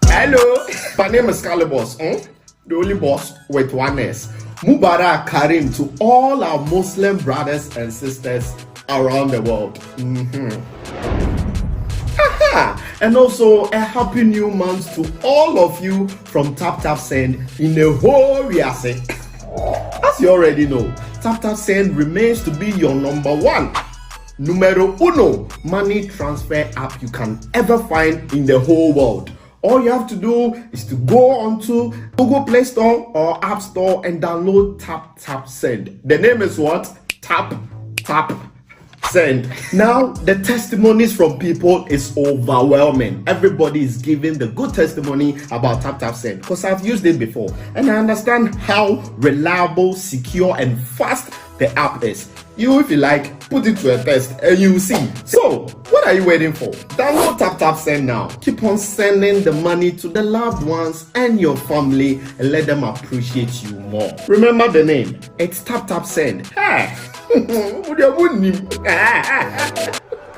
Hello, my name is Calibos, the only boss with one S. Mubarak Karim to all our Muslim brothers and sisters around the world. And also a happy new month to all of you from Tap Send in the whole Riase. As you already know, Tap Send remains to be your #1, numero uno money transfer app you can ever find in the whole world. All you have to do is to go onto Google Play Store or App Store and download Tap Send. The name is what? Tap Send. Now, the testimonies from people is overwhelming. Everybody is giving the good testimony about Tap Send because I've used it before and I understand how reliable, secure, and fast the app is. You, if you like, put it to a test and you will see. So, what are you waiting for? Download Tap Send now. Keep on sending the money to the loved ones and your family and let them appreciate you more. Remember the name. It's Tap Send. Hey.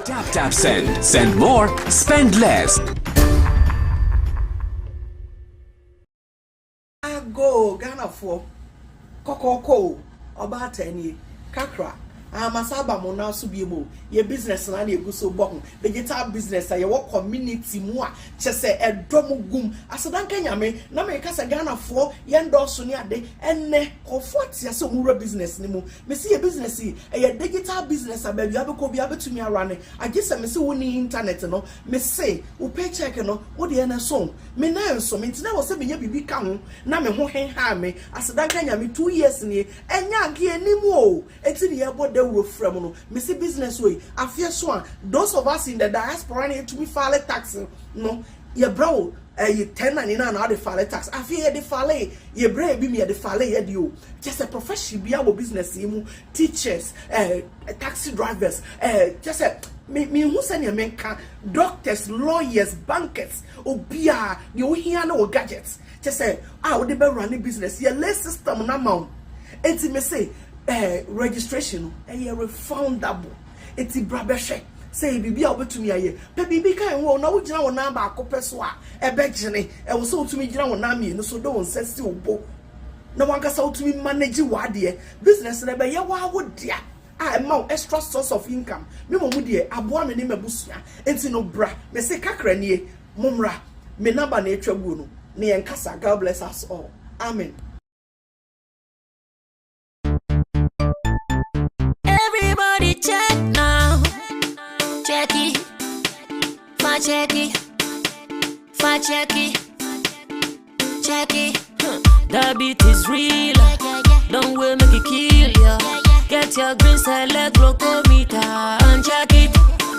Tap Send. Send more, spend less. I go Ghana for Kokoko about 10 years. Kakra. Masaba mo na so biemo ye business na na eguso bohun digital business ye wo community mu a chese edom gum asedanka nyame na me kasa Ghana fo ye ndorso ni ade enne kofo atia se omura business ni mu me se ye business ye digital business ababi abeko bi abetumi arane agese me se woni internet no me se wo paycheck no wo de na so me na enso me ntina wo se me nya bibi ka ho na me ho hen ha me asedanka nyame 2 years ni enya age animu o eti ne ye bode from no missy business way I fear so those of us in the diaspora need to be file tax no ye bro you 1099 now the file tax I fear the file ye bra be me the file ye dio just a profession be our business imu teachers taxi drivers just a me who send your men doctors lawyers bankers obia you hear no gadgets just say we dey run business ye less system na mount enti me say registration refundable eti brabehwe say bibi a obetumi aye pe bibi kan wo na wo gina wo na ba akopɛ so a ebegene wo so otumi gina wo na me no so do won sesi obo na wanka sa otumi manage wade business na be ye wa wo dia a ma extra source of income me mo mu de aboa me ne mabusua enti no bra me say kakra nie momra me number na etwagu no ne yenkasa. God bless us all, amen. Check now, check it, check it, check it, check it. The beat is real, don't wait make it kill ya. Get your green select glucometer and check it.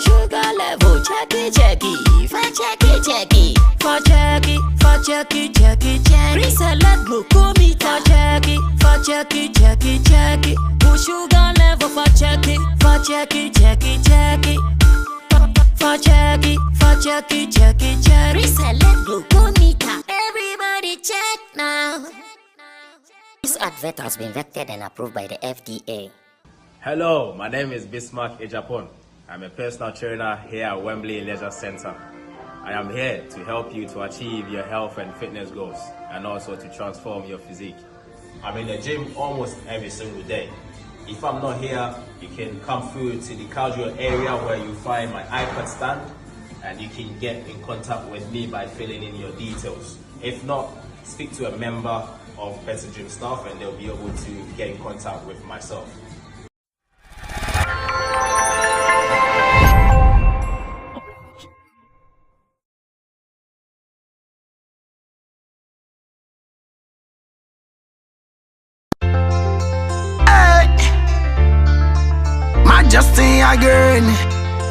Sugar level, check it, check it, check it, check it, check it, check it, check it. Green select glucometer, check it, check it, check it, check it. Sugar level for check it, check it, check it, check it. Check it, check it, check it. Reselect glucometer. Everybody check now. This advert has been vetted and approved by the FDA. Hello, my name is Bismarck Ejapon. I'm a personal trainer here at Wembley Leisure Center. I am here to help you to achieve your health and fitness goals and also to transform your physique. I'm in the gym almost every single day. If I'm not here, you can come through to the casual area where you find my iPad stand and you can get in contact with me by filling in your details. If not, speak to a member of Better Gym staff and they'll be able to get in contact with myself. Justin again,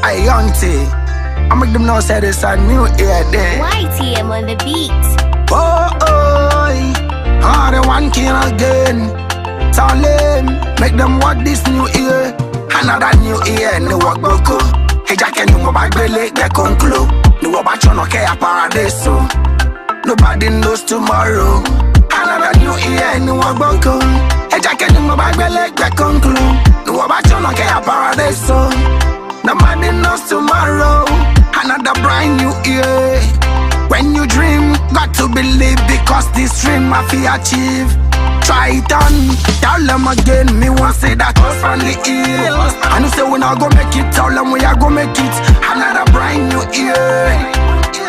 I young T. I make them know say this a new year day. YTM on the beat. Oh, the one kill again. Tell them, make them work this new year. Another new year, and the work Bongo. Eja kenyu mo bagbele get conclu. No obachono ke a paradiso. Nobody knows tomorrow. Another new year, new Bongo. Eja kenyu mo bagbele get conclu. No obachono ke a paradiso. Nobody knows tomorrow. Another brand new year. When you dream, got to believe because this dream I feel achieve. Try it on, tell them again. Me won't say that was from the hill. I know say we not go make it. Tell them we are go make it. Another brand new year.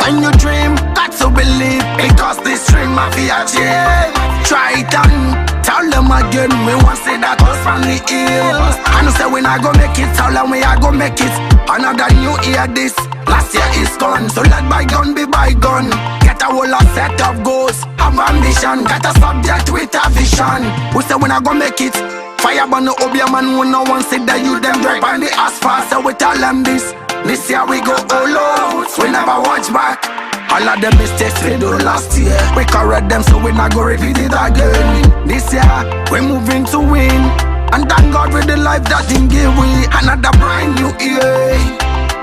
When you dream, got to believe because this dream I feel achieve. Try it on, tell them again. Me won't say that was from the hill. I know say we not go make it. Tell them we are go make it. Another new year this. Last year is gone, so let bygone be bygone. Get a whole set of goals, have ambition. Get a subject with a vision. We say we not gonna make it. Fire burn the obia man, we no one see that you them drive on the asphalt. So we tell them this. This year we go all out, we never watch back. All of the mistakes we do last year, we correct them so we not go repeat it again. This year we moving to win, and thank God with the life that He give we. Another brand new year.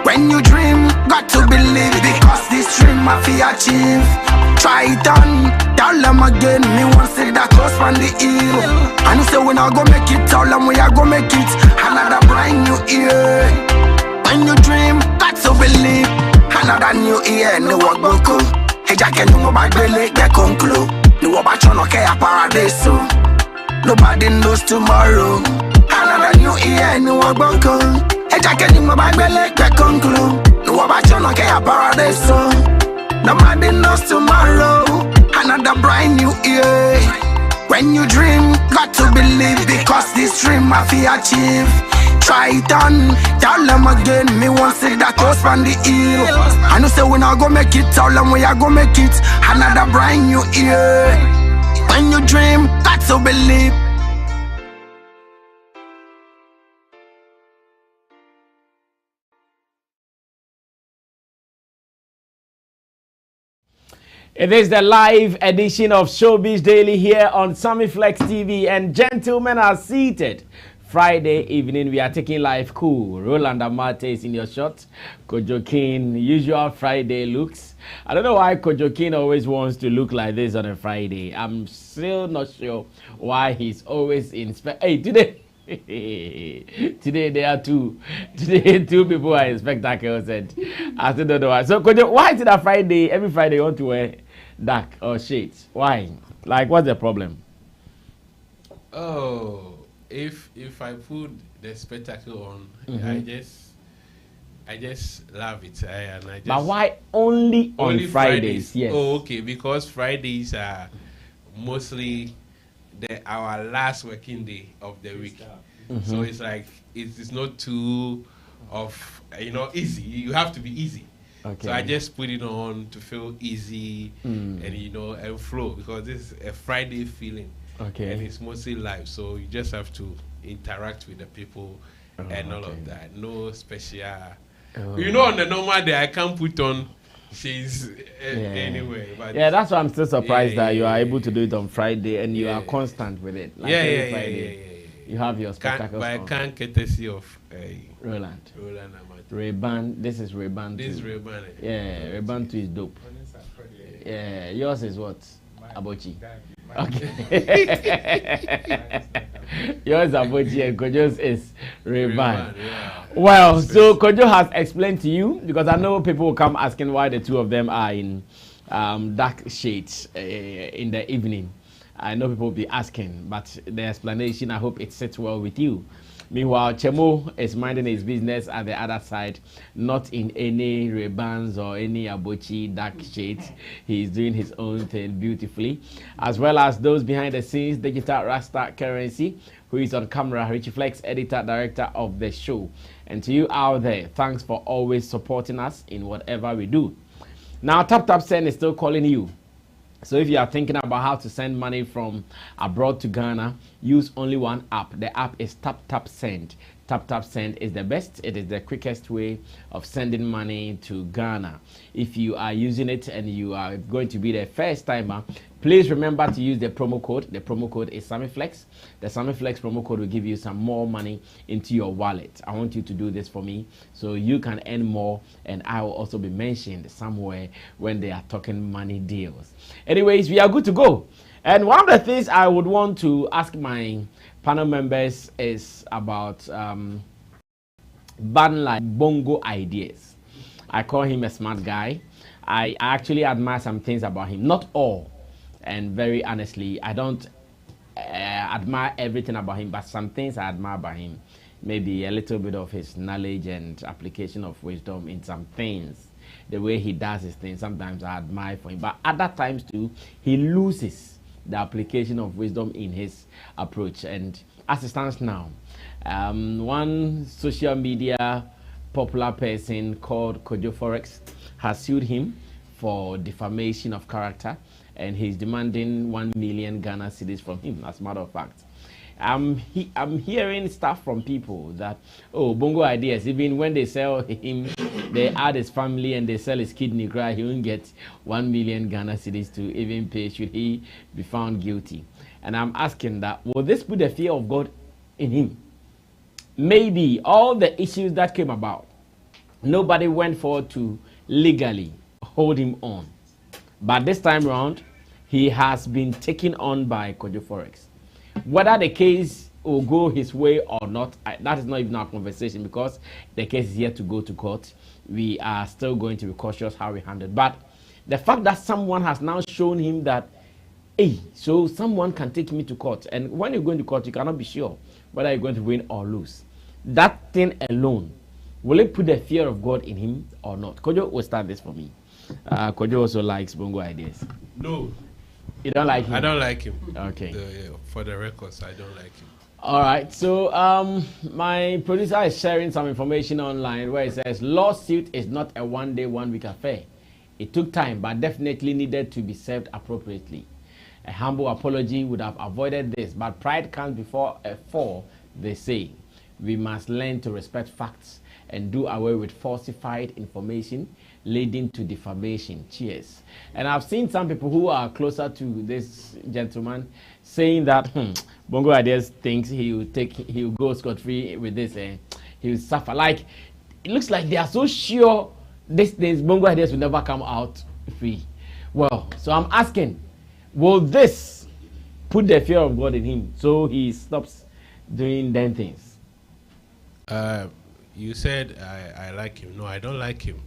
When you dream, got to believe because this dream I feel achieve. Try it on, tell them again. Me won't say that goes from the hill. I know say we not go make it. Tell them we are go make it. Another brand new year. When you dream, got to believe. Another new year, no work Bongo. Eja kenyu mo bagbele get conclu. No obachono ke a paradiso. Nobody knows tomorrow. Another new year, no work Bongo. Eja kenyu mo bagbele get conclu. No obachono ke a paradiso. Nobody knows tomorrow. Another brand new year. When you dream, got to believe because this dream I feel achieve. Try it on, tell them again. Me won't say that goes from the hill. I know say we not go make it. Tell them we are go make it. Another brand new year. When you dream, got to believe. It is the live edition of Showbiz Daily here on Sammy Flex TV, and gentlemen are seated. Friday evening, we are taking life cool. Roland Amate is in your shot. Kojo King, usual Friday looks. I don't know why Kojo King always wants to look like this on a Friday. I'm still not sure why he's always in. Hey, today there are two. Today two people are in spectacles, and I still don't know why. So Kojo, why is it that Friday, every Friday you want to wear dark or shades? Why? Like, what's the problem? Oh. If I put the spectacle on, I just love it. But why only on Fridays? Yes. Oh, okay. Because Fridays are mostly our last working day of the week. So it's like it's not too easy. You have to be easy. Okay. So I just put it on to feel easy and and flow, because this is a Friday feeling. Okay. And it's mostly live, so you just have to interact with the people and all of that. No special. On the normal day I can't put on shades anyway. But that's why I'm still surprised that you are able to do it on Friday and you are constant with it. Like Friday, you have your spectacles. But I can't courtesy of Roland. Amate. Ray-Ban. This is Ray-Ban. This is Ray-Ban. Yeah, Ray-Ban 2 is dope. Yeah, yours is what? Abochi. Okay. Yours is Abochi and Kojo's is Ray-Ban. Well, so Kojo has explained to you, because I know people will come asking why the two of them are in dark shades in the evening. I know people will be asking, but the explanation, I hope it sits well with you. Meanwhile, Chemo is minding his business at the other side, not in any Ray-Bans or any Abochi dark shades. He is doing his own thing beautifully, as well as those behind the scenes, Digital Rasta Currency, who is on camera, Richie Flex, editor, director of the show. And to you out there, thanks for always supporting us in whatever we do. Now, Tap Send is still calling you. So if you are thinking about how to send money from abroad to Ghana, use only one app. The app is Tap Send. Tap Send is the best. It is the quickest way of sending money to Ghana. If you are using it and you are going to be the first timer, please remember to use the promo code. The promo code is SammyFlex. The SammyFlex promo code will give you some more money into your wallet. I want you to do this for me so you can earn more, and I will also be mentioned somewhere when they are talking money deals. Anyways, we are good to go. And one of the things I would want to ask my panel members is about band like Bongo Ideas. I call him a smart guy. I actually admire some things about him, not all, and very honestly, I don't admire everything about him, but some things I admire about him. Maybe a little bit of his knowledge and application of wisdom in some things. The way he does his things, sometimes I admire for him, but other times too, he loses the application of wisdom in his approach. And as it stands now, one social media popular person called Kojo Forex has sued him for defamation of character, and he's demanding 1 million Ghana cedis from him. As a matter of fact, I'm hearing stuff from people that, oh, Bongo Ideas, even when they sell him, they add his family and they sell his kidney, he won't get 1 million Ghana cedis to even pay should he be found guilty. And I'm asking that, will this put the fear of God in him? Maybe all the issues that came about, nobody went forward to legally hold him on. But this time around, he has been taken on by Kojo Forex. Whether the case will go his way or not, that is not even our conversation, because the case is yet to go to court. We are still going to be cautious how we handle it. But the fact that someone has now shown him that, hey, so someone can take me to court, and when you're going to court, you cannot be sure whether you're going to win or lose. That thing alone, will it put the fear of God in him or not? Kojo will start this for me. Kojo also likes Bongo Ideas. No. You don't like him? I don't like him. Okay. For the records, I don't like him. All right. So my producer is sharing some information online where it says lawsuit is not a one-day, one-week affair. It took time, but definitely needed to be served appropriately. A humble apology would have avoided this, but pride comes before a fall, they say. We must learn to respect facts and do away with falsified information leading to defamation. Cheers. And I've seen some people who are closer to this gentleman saying that Bongo Ideas thinks he will go scot-free with this, and he will suffer. Like, it looks like they are so sure these things, Bongo Ideas will never come out free. Well, so I'm asking, will this put the fear of God in him so he stops doing them things? You said I like him. No, I don't like him.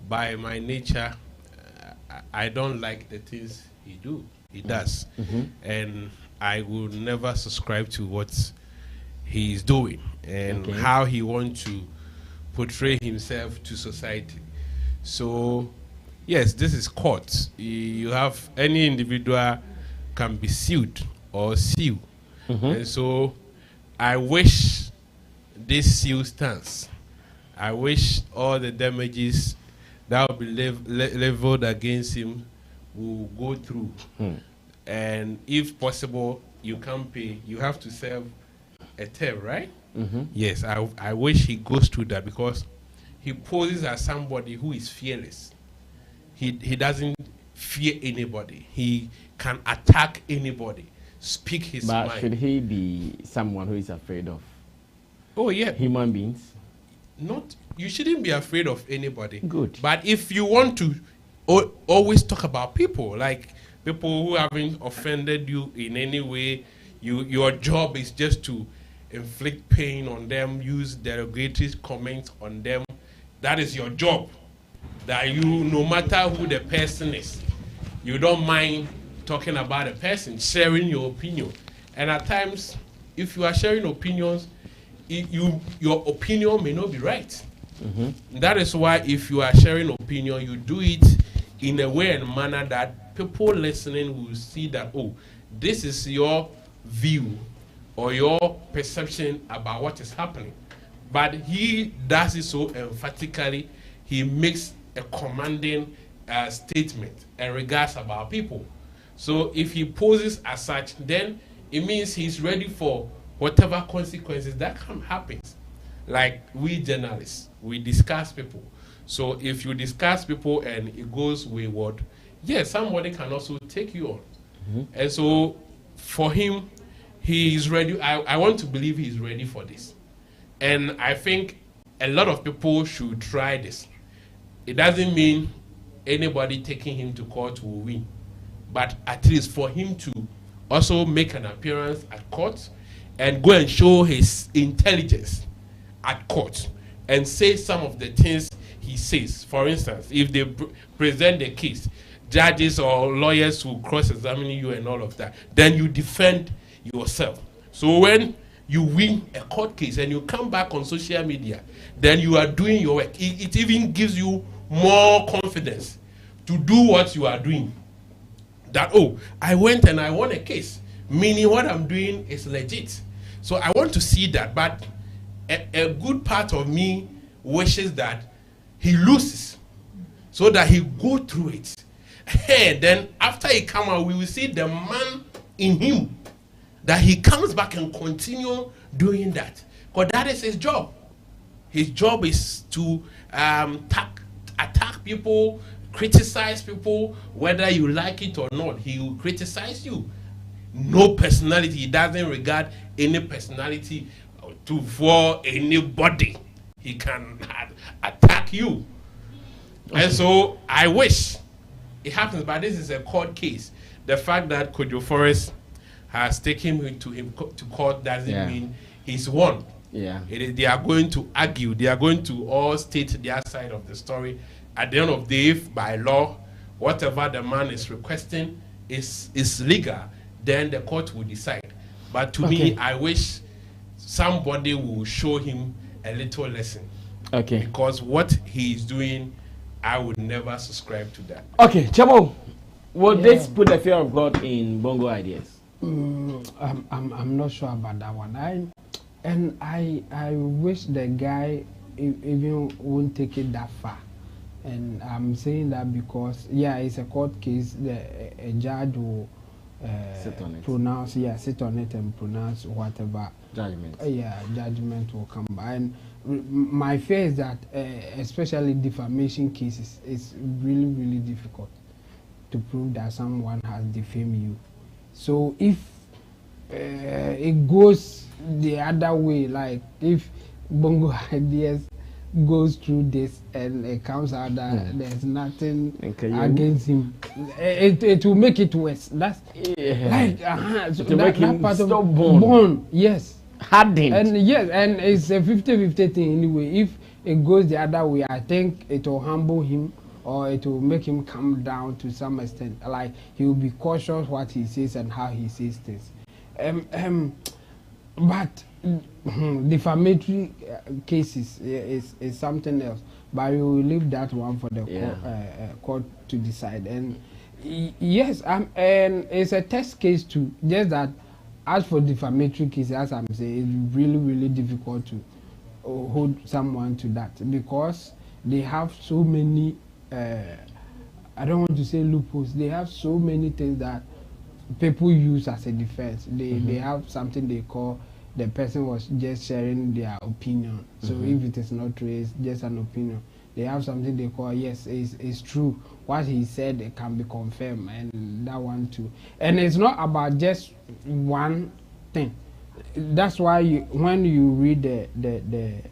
By my nature, I don't like the things he does. Mm-hmm. And I will never subscribe to what he is doing and how he wants to portray himself to society. So, yes, this is court. You have any individual can be sued or sue. Mm-hmm. And so I wish this seal stands. I wish all the damages that will be leveled against him will go through. And if possible, you can't pay. You have to serve a term, right? Mm-hmm. Yes, I wish he goes through that, because he poses as somebody who is fearless. He doesn't fear anybody. He can attack anybody, speak his mind. But should he be someone who is afraid of? Oh, yeah. Human beings? You shouldn't be afraid of anybody. Good. But if you want to always talk about people, like people who haven't offended you in any way, your job is just to inflict pain on them, use derogatory comments on them. That is your job. That you, no matter who the person is, you don't mind talking about a person, sharing your opinion. And at times, if you are sharing opinions, your opinion may not be right. Mm-hmm. That is why if you are sharing opinion, you do it in a way and manner that people listening will see that, oh, this is your view or your perception about what is happening. But he does it so emphatically. He makes a commanding statement and regards about people. So if he poses as such, then it means he's ready for whatever consequences that can happen. like we journalists, we discuss people. So if you discuss people and it goes wayward, yes, somebody can also take you on. And so for him, he is ready. I want to believe he's ready for this. And I think a lot of people should try this. It doesn't mean anybody taking him to court will win, but at least for him to also make an appearance at court and go and show his intelligence at court and say some of the things he says. For instance, if they present the case, judges or lawyers will cross-examine you and all of that, then you defend yourself. So when you win a court case and you come back on social media, then you are doing your work. It even gives you more confidence to do what you are doing. That, oh, I went and I won a case, meaning what I'm doing is legit. So I want to see that, but a good part of me wishes that he loses so that he go through it. And then after he come out, we will see the man in him, that he comes back and continue doing that. Because that is his job. His job is to attack people, criticize people, whether you like it or not. He will criticize you. No personality. He doesn't regard any personality for anybody. He can attack you. Okay. And so I wish it happens, but this is a court case. The fact that Kojo Forest has taken him to court doesn't mean he's won. Yeah. They are going to argue. They are going to all state their side of the story. At the end of the day, by law, whatever the man is requesting is legal, then the court will decide. But to me, I wish somebody will show him a little lesson. Okay. Because what he is doing, I would never subscribe to that. Okay, Chabo, will this put the fear of God in Bongo ideas? I'm not sure about that one. I wish the guy even won't take it that far. And I'm saying that because it's a court case. A judge will sit on it and pronounce whatever judgment. Judgment will come by. And my fear is that especially defamation cases, it's really, really difficult to prove that someone has defamed you. So if it goes the other way, like if Bongo ideas goes through this and it comes out that there's nothing against him, it will make it worse. That's like so that part of born, yes, hardened, and yes, and it's a 50-50 thing anyway. If it goes the other way, I think it will humble him, or it will make him come down to some extent. Like he will be cautious what he says and how he says things. But defamatory cases is something else. But we will leave that one for the court to decide. And yes, and it's a test case too. Just that, as for defamatory cases, as I'm saying, it's really, really difficult to hold someone to that, because they have so many. I don't want to say loopholes. They have so many things that people use as a defense. They have something they call the person was just sharing their opinion. So if it is not true, it's just an opinion. They have something they call, yes, it's true. What he said, it can be confirmed, and that one too. And it's not about just one thing. That's why when you read the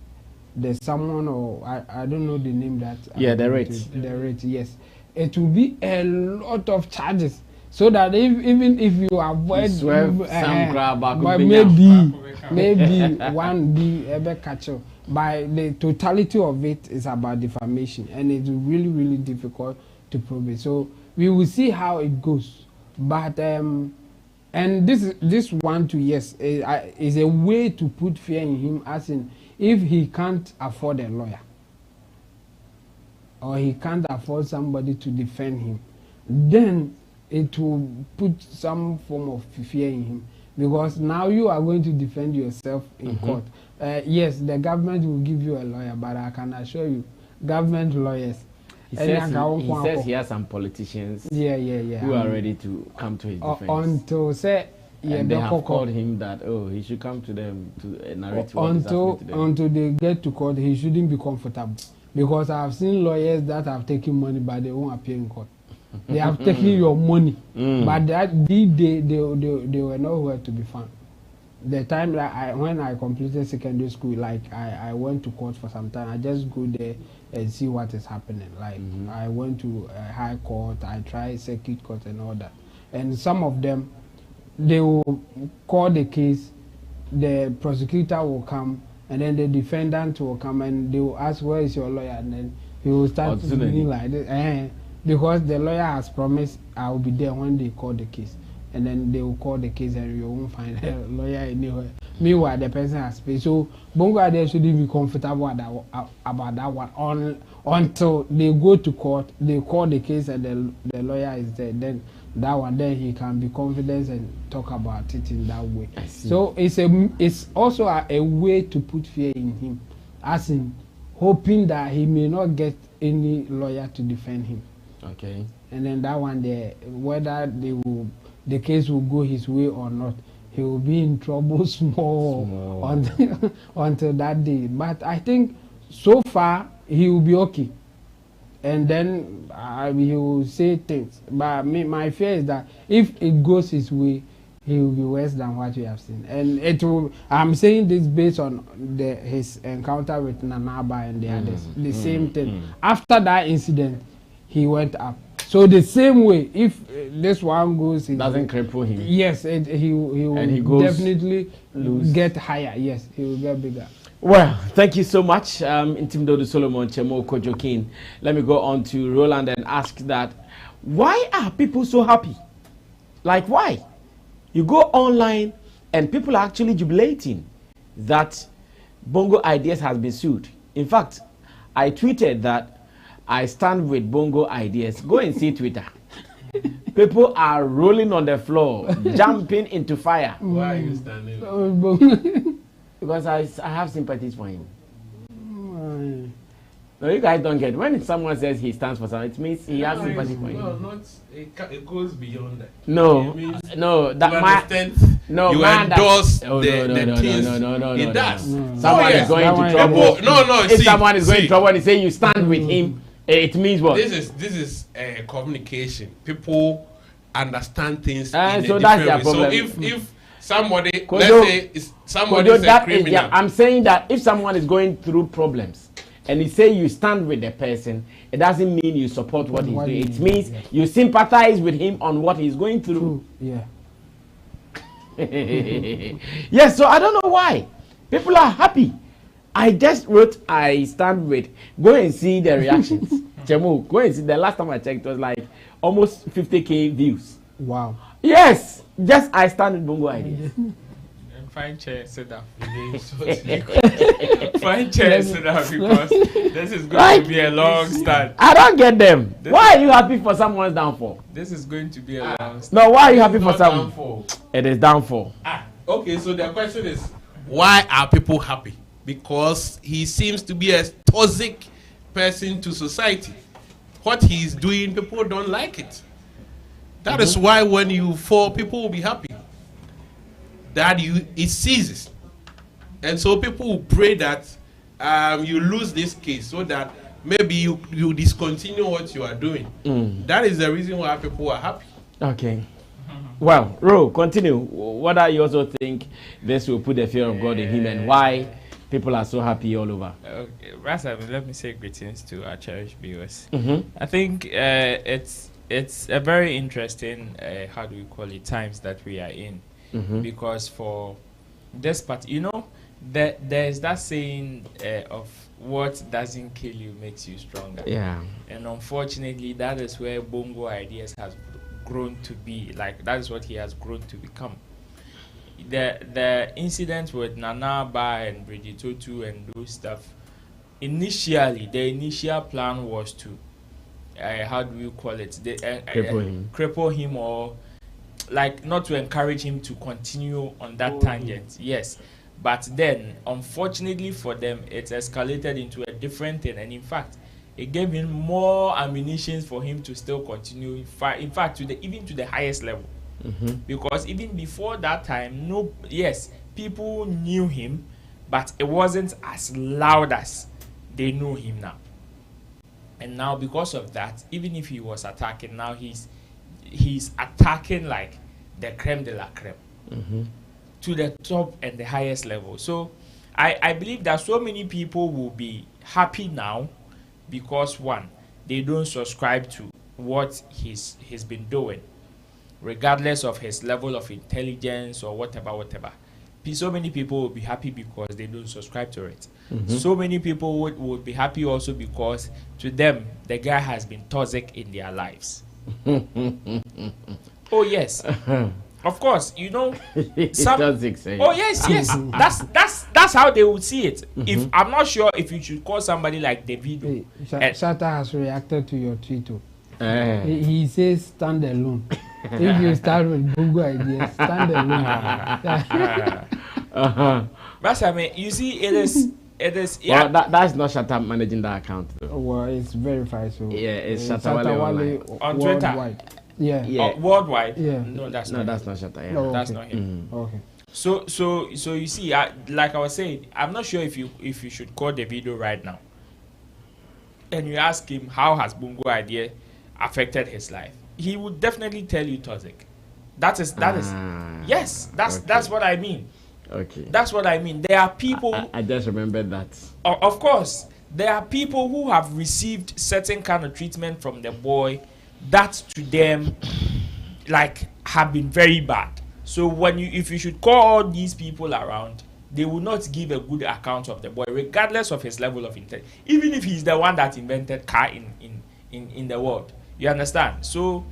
someone, or I don't know the name that. The rate, yes. It will be a lot of charges. So that even if you avoid maybe one be ever catch up, by the totality of it is about defamation, and it's really, really difficult to prove it. So we will see how it goes. But and this one too, yes, is a way to put fear in him, as in if he can't afford a lawyer, or he can't afford somebody to defend him, then it will put some form of fear in him, because now you are going to defend yourself in court. Yes, the government will give you a lawyer, but I can assure you, government lawyers. He says he has some politicians who are ready to come to his defense. Until say and they have called him that he should come to them to narrate what is happening to them. Until they get to court, he shouldn't be comfortable, because I have seen lawyers that have taken money but they won't appear in court. They have taken your money, but that they were nowhere to be found. The time that when I completed secondary school, like I went to court for some time. I just go there and see what is happening. Like I went to high court, I tried circuit court and all that. And some of them, they will call the case, the prosecutor will come, and then the defendant will come, and they will ask, where is your lawyer? And then he will start doing like this. Because the lawyer has promised I will be there when they call the case. And then they will call the case and you won't find a lawyer anywhere. Meanwhile, the person has paid. So Bongo Idea shouldn't be comfortable about that one until they go to court, they call the case and the lawyer is there. Then that one, then he can be confident and talk about it in that way. So it's also a way to put fear in him, as in hoping that he may not get any lawyer to defend him. Okay. And then that one there, whether the case will go his way or not, he will be in trouble small. Until that day. But I think so far he will be okay. And then he will say things. But my fear is that if it goes his way, he will be worse than what we have seen. And it will. I'm saying this based on his encounter with Nanaba and the others. The same thing. After that incident, he went up. So the same way, if this one goes, it doesn't cripple him. Yes, he will definitely get higher. Yes, he will get bigger. Well, thank you so much, Intimdodo Solomon Chemo Kojokin. Let me go on to Roland and ask that, why are people so happy? Like, why? You go online and people are actually jubilating that Bongo Ideas has been sued. In fact, I tweeted that I stand with Bongo Ideas. Go and see Twitter. People are rolling on the floor, jumping into fire. Why are you standing? Because I have sympathies for him. No, you guys don't get it. When someone says he stands for something, it means he has sympathy for him. No, it goes beyond that. No, you endorse the things. It does. Someone is going to trouble. If someone is going to trouble and say you stand with him, it means what? This is communication. People understand things in a so different that's their way. problem. So if somebody, let's say somebody is a criminal. I'm saying that if someone is going through problems and you say you stand with the person, it doesn't mean you support what he's doing. It means you sympathize with him on what he's going through. Yeah. Yes, so I don't know why. People are happy. I just wrote, I stand with. Go and see the reactions. Chemu, go and see. The last time I checked, it was like almost 50,000 views. Wow. Yes, just I stand with Bongo Ideas. Fine chair, sit down. Fine chair, sit down, because this is going to be a long stand. I don't get them. Why are you happy for someone's downfall? This is going to be a long stand. No, why are you happy for someone? Downfall. It is downfall. Okay, so the question is, why are people happy? Because he seems to be a toxic person to society. What he's doing, people don't like it. That is why when you fall, people will be happy that it ceases. And so people will pray that you lose this case so that maybe you discontinue what you are doing. That is the reason why people are happy. Okay. Well, Ro, continue. What do you also think this will put the fear of God in him, and why people are so happy all over? Okay, Rasa, let me say greetings to our cherished viewers. I think it's a very interesting, how do we call it, times that we are in. Because for this part, there's that saying of what doesn't kill you makes you stronger. Yeah. And unfortunately, that is where Bongo Ideas has grown to be. Like, that is what he has grown to become. The incident with Nana Ba and Bridget Totu and those stuff, initially, the initial plan was to, how do you call it? Cripple him, or like not to encourage him to continue on that tangent. Yes. But then, unfortunately for them, it escalated into a different thing. And in fact, it gave him more ammunition for him to still continue. In fact, even to the highest level. because even before that time, people knew him, but it wasn't as loud as they know him now. And now, because of that, even if he was attacking, now he's attacking like the creme de la creme, to the top and the highest level. So I believe that so many people will be happy now because, one, they don't subscribe to what he's been doing, regardless of his level of intelligence or whatever. So many people will be happy because they don't subscribe to it. So many people would be happy also because to them the guy has been toxic in their lives. Oh yes, of course, you know. Toxic, oh yes. That's how they would see it. If I'm not sure if you should call somebody like Davido. Shatta has reacted to your tweet. He says stand alone. If you start with Bongo ideas, stand alone. But I mean, you see, it is. Well, that's not Shatta managing that account, though. Well, it's verified, so yeah, it's Shatta Wale on Twitter. Yeah. Worldwide. Yeah. No, that's not Shatta. Yeah. No, that's not him. Okay. So you see, like I was saying, I'm not sure if you should call the video right now, and you ask him how has Bongo idea affected his life, he would definitely tell you toxic. That is yes. That's what I mean. Okay. That's what I mean. There are people. I just remembered that. Of course, there are people who have received certain kind of treatment from the boy that to them like have been very bad. So if you should call all these people around, they will not give a good account of the boy, regardless of his level of intelligence. Even if he's the one that invented car in the world. You understand? So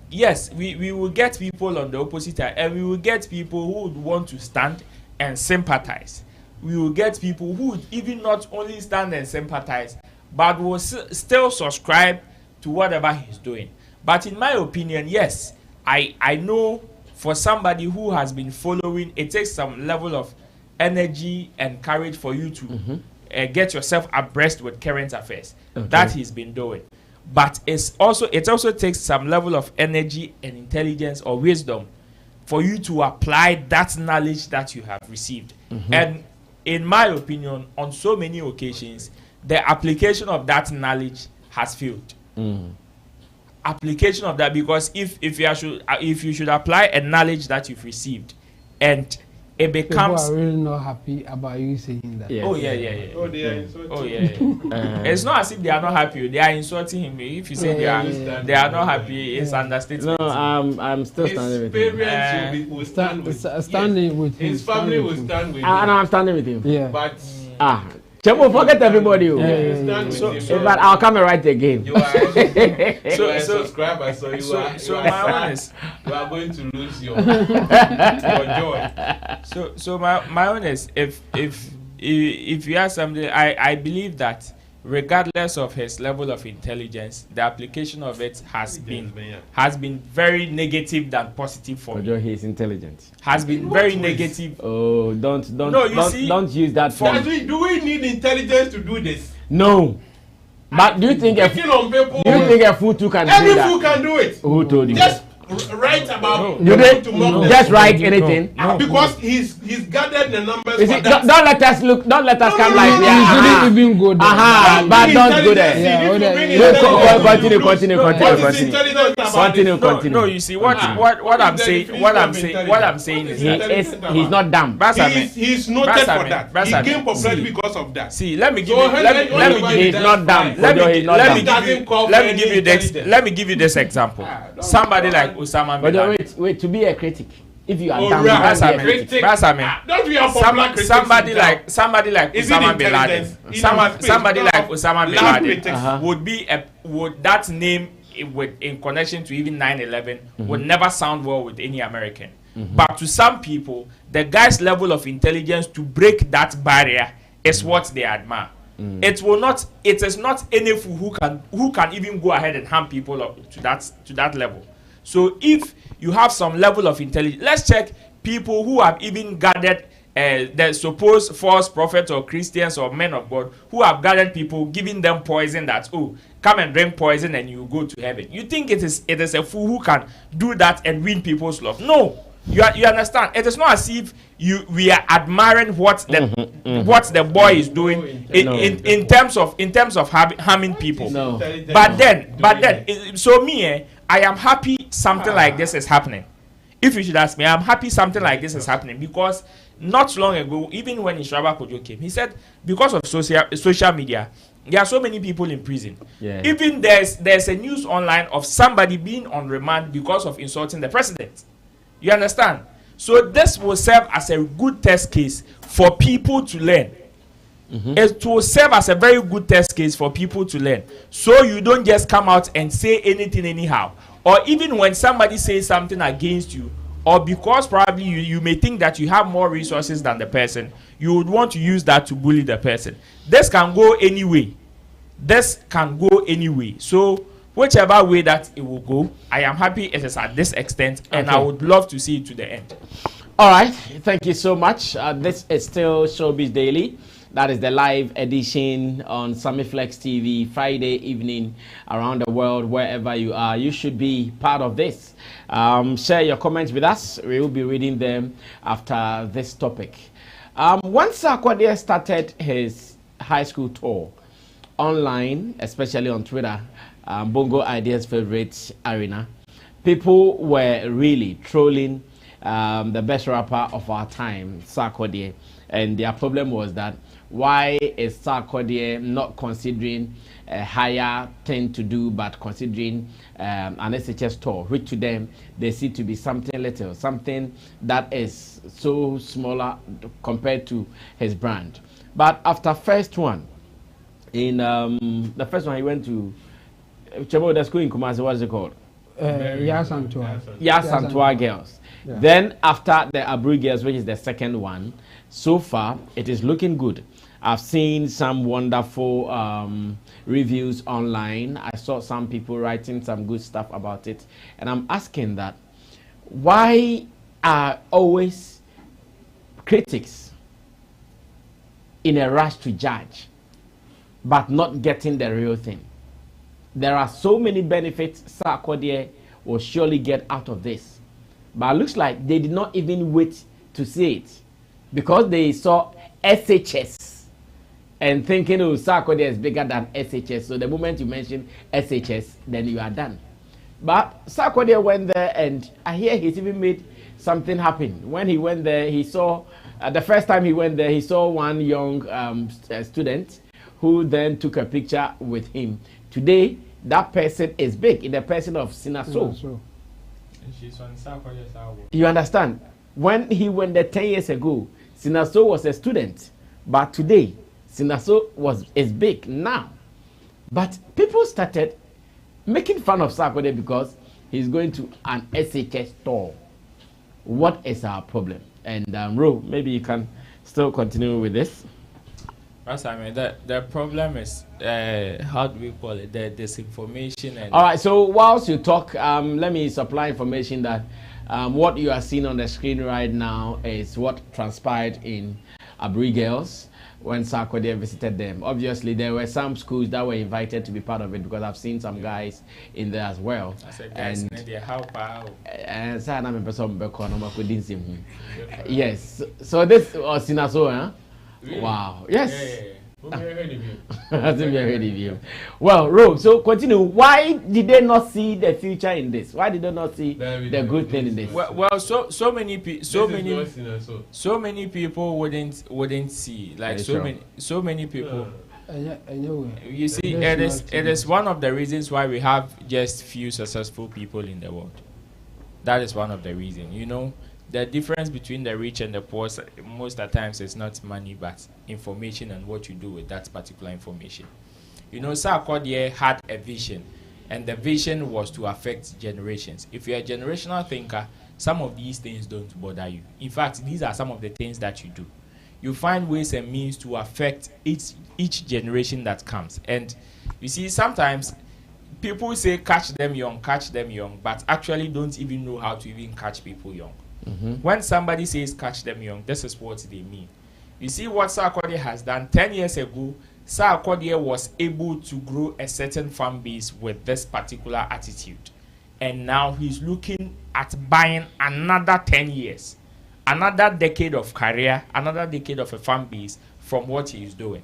yes, we will get people on the opposite side, and we will get people who would want to stand and sympathize. We will get people who would even not only stand and sympathize, but will still subscribe to whatever he's doing. But in my opinion, yes, I know for somebody who has been following, it takes some level of energy and courage for you to get yourself abreast with current affairs. That he's been doing. But it also takes some level of energy and intelligence or wisdom for you to apply that knowledge that you have received. And in my opinion, on so many occasions, the application of that knowledge has failed. Application of that, because if you should apply a knowledge that you've received, and it becomes. People are really not happy about you saying that. Yes. Oh yeah. Oh, they are insulting. Oh yeah. It's not as if they are not happy. They are insulting him. If you say they are not happy, it's understatement. No, I'm still standing with him. His parents will stand with him. Standing with him. His family will stand with him. And I'm standing with him. Yeah. But Chemo, forget everybody. But I'll come and write again. You are a subscriber, so you are you are going to lose your joy. So my honest, if you ask something, I believe that regardless of his level of intelligence, the application of it has been very negative than positive for me. He's intelligent. Has been very negative. Oh, don't use that form. Do we need intelligence to do this? No. But do you think a fool too can do that? Every fool can do it. Who told you? Just write about just write anything. Because he's gathered the numbers. Don't let us look. Don't let us come like that. You didn't even go there. But don't go there. Continue. No, you see what I'm saying is he's not dumb. He's noted for that. He gained popularity because of that. See, let me give he's not dumb. Let me give you this example. Somebody like Osama bin Laden. Wait, to be a critic. If you are dumb, don't be a popular critic. Somebody like Osama bin Laden. Somebody like Osama bin Laden would that name in connection to even 9/11 would never sound well with any American. But to some people, the guy's level of intelligence to break that barrier is what they admire. It is not any fool who can even go ahead and harm people up to that level. So if you have some level of intelligence, let's check people who have even gathered the supposed false prophets or Christians or men of God who have gathered people, giving them poison that, oh, come and drink poison and you go to heaven. You think it is a fool who can do that and win people's love? No, you understand. It is not as if we are admiring what the boy is doing in terms of harming people. No. But then, so me, I am happy something like this is happening. If you should ask me, I'm happy something like this is happening because not long ago, even when Ishaba Kojo came, he said because of social media, there are so many people in prison. Yeah. Even there's a news online of somebody being on remand because of insulting the president. You understand? So this will serve as a good test case for people to learn. It will serve as a very good test case for people to learn. So you don't just come out and say anything anyhow. Or even when somebody says something against you, or because probably you may think that you have more resources than the person, you would want to use that to bully the person. This can go anyway. This can go anyway. So whichever way that it will go, I am happy it is at this extent, and I would love to see it to the end. All right, thank you so much. This is still Showbiz Daily. That is the live edition on Sammy Flex TV, Friday evening around the world, wherever you are. You should be part of this. Share your comments with us. We will be reading them after this topic. Once Sarkodie started his high school tour online, especially on Twitter, Bongo Idea's favorite arena, people were really trolling the best rapper of our time, Sarkodie. And their problem was that why is Sarkodie not considering a higher thing to do, but considering an SHS tour, which to them they see to be something little, something that is so smaller compared to his brand. But after first one, in the first one he went to the school in Kumasi, what is it called? Yasantua Girls. Yeah. Then after the Abru Girls, which is the second one, so far it is looking good. I've seen some wonderful reviews online. I saw some people writing some good stuff about it, and I'm asking that why are always critics in a rush to judge but not getting the real thing? There are so many benefits Sarkodie will surely get out of this. But it looks like they did not even wait to see it because they saw SHS and thinking, oh, Sarkodie is bigger than SHS. So the moment you mention SHS, then you are done. But Sarkodie went there, and I hear he's even made something happen. When he went there, he saw, the first time he went there, he saw one young student who then took a picture with him. Today, that person is big in the person of Sinaso. She's on Sarkodie's album. You understand? When he went there 10 years ago, Sinaso was a student. But today, Sinaso is big now. But people started making fun of Sarkodie because he's going to an SHS tour. What is our problem? And Ro, maybe you can still continue with this. That's I mean the problem is how do we call it, the disinformation. And all right, so whilst you talk, let me supply information that what you are seeing on the screen right now is what transpired in Abri Girls when Sarkodie visited them. Obviously, there were some schools that were invited to be part of it because I've seen some guys in there as well. Yes, so this was Sinaso, huh? Really? Wow. Yes. Yeah. Well, Ro, so continue. Why did they not see the future in this? Why did they not see the good thing in this? Well, so many people wouldn't see. Like so many people. You see, it is one of the reasons why we have just few successful people in the world. That is one of the reasons. You know, the difference between the rich and the poor most of the times is not money but information and what you do with that particular information. You know, Sarkodie had a vision, and the vision was to affect generations. If you're a generational thinker, some of these things don't bother you. In fact, these are some of the things that you do. You find ways and means to affect each generation that comes. And you see, sometimes people say catch them young, but actually don't even know how to even catch people young. When somebody says catch them young, this is what they mean. You see what Sarkodie has done 10 years ago. Sarkodie was able to grow a certain fan base with this particular attitude. And now he's looking at buying another 10 years, another decade of career, another decade of a fan base from what he is doing.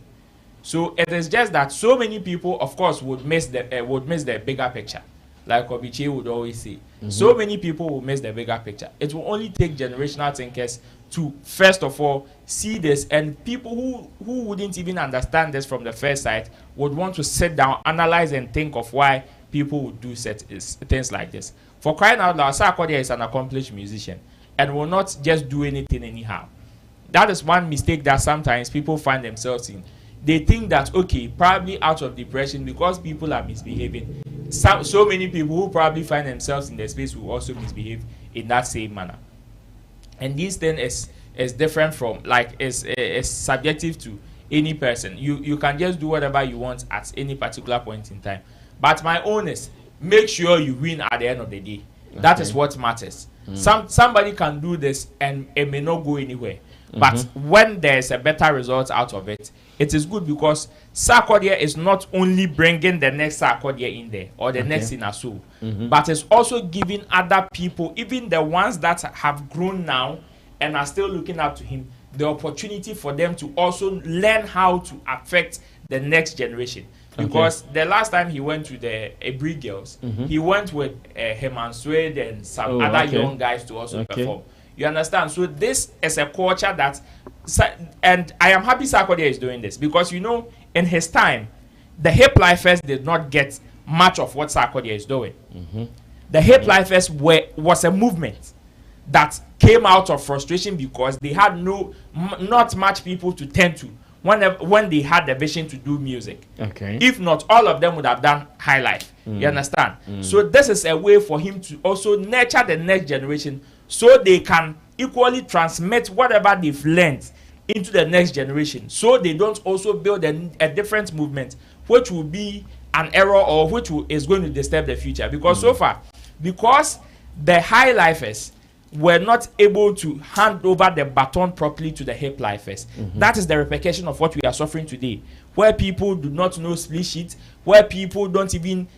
So it is just that so many people, of course, would miss the bigger picture. Like Obiche would always say. So many people will miss the bigger picture. It will only take generational thinkers to, first of all, see this, and people who wouldn't even understand this from the first sight would want to sit down, analyze, and think of why people would do things like this. For crying out loud, Sarkodie is an accomplished musician and will not just do anything anyhow. That is one mistake that sometimes people find themselves in. They think that, okay, probably out of depression because people are misbehaving. So many people who probably find themselves in the space will also misbehave in that same manner. And this thing is different from, like, is subjective to any person. You can just do whatever you want at any particular point in time. But my own is, make sure you win at the end of the day. Okay. That is what matters. Somebody can do this and it may not go anywhere. But when there's a better result out of it, it is good because Sarkodie is not only bringing the next Sarkodie in there or the next in a soul, but it's also giving other people, even the ones that have grown now and are still looking up to him, the opportunity for them to also learn how to affect the next generation. Because the last time he went to the Ebri girls, he went with him and Swede and some other young guys to also perform. You understand? So this is a culture that, and I am happy Sarkodie is doing this because, you know, in his time, the hip lifers did not get much of what Sarkodie is doing. The hip lifers was a movement that came out of frustration because they had not much people to tend to when they had the vision to do music. If not, all of them would have done high life. You understand? So this is a way for him to also nurture the next generation so they can equally transmit whatever they've learned into the next generation, so they don't also build a different movement which will be an error or which is going to disturb the future. Because so far, because the high lifers were not able to hand over the baton properly to the hip lifers, that is the repercussion of what we are suffering today, where people do not know split sheet, where people don't even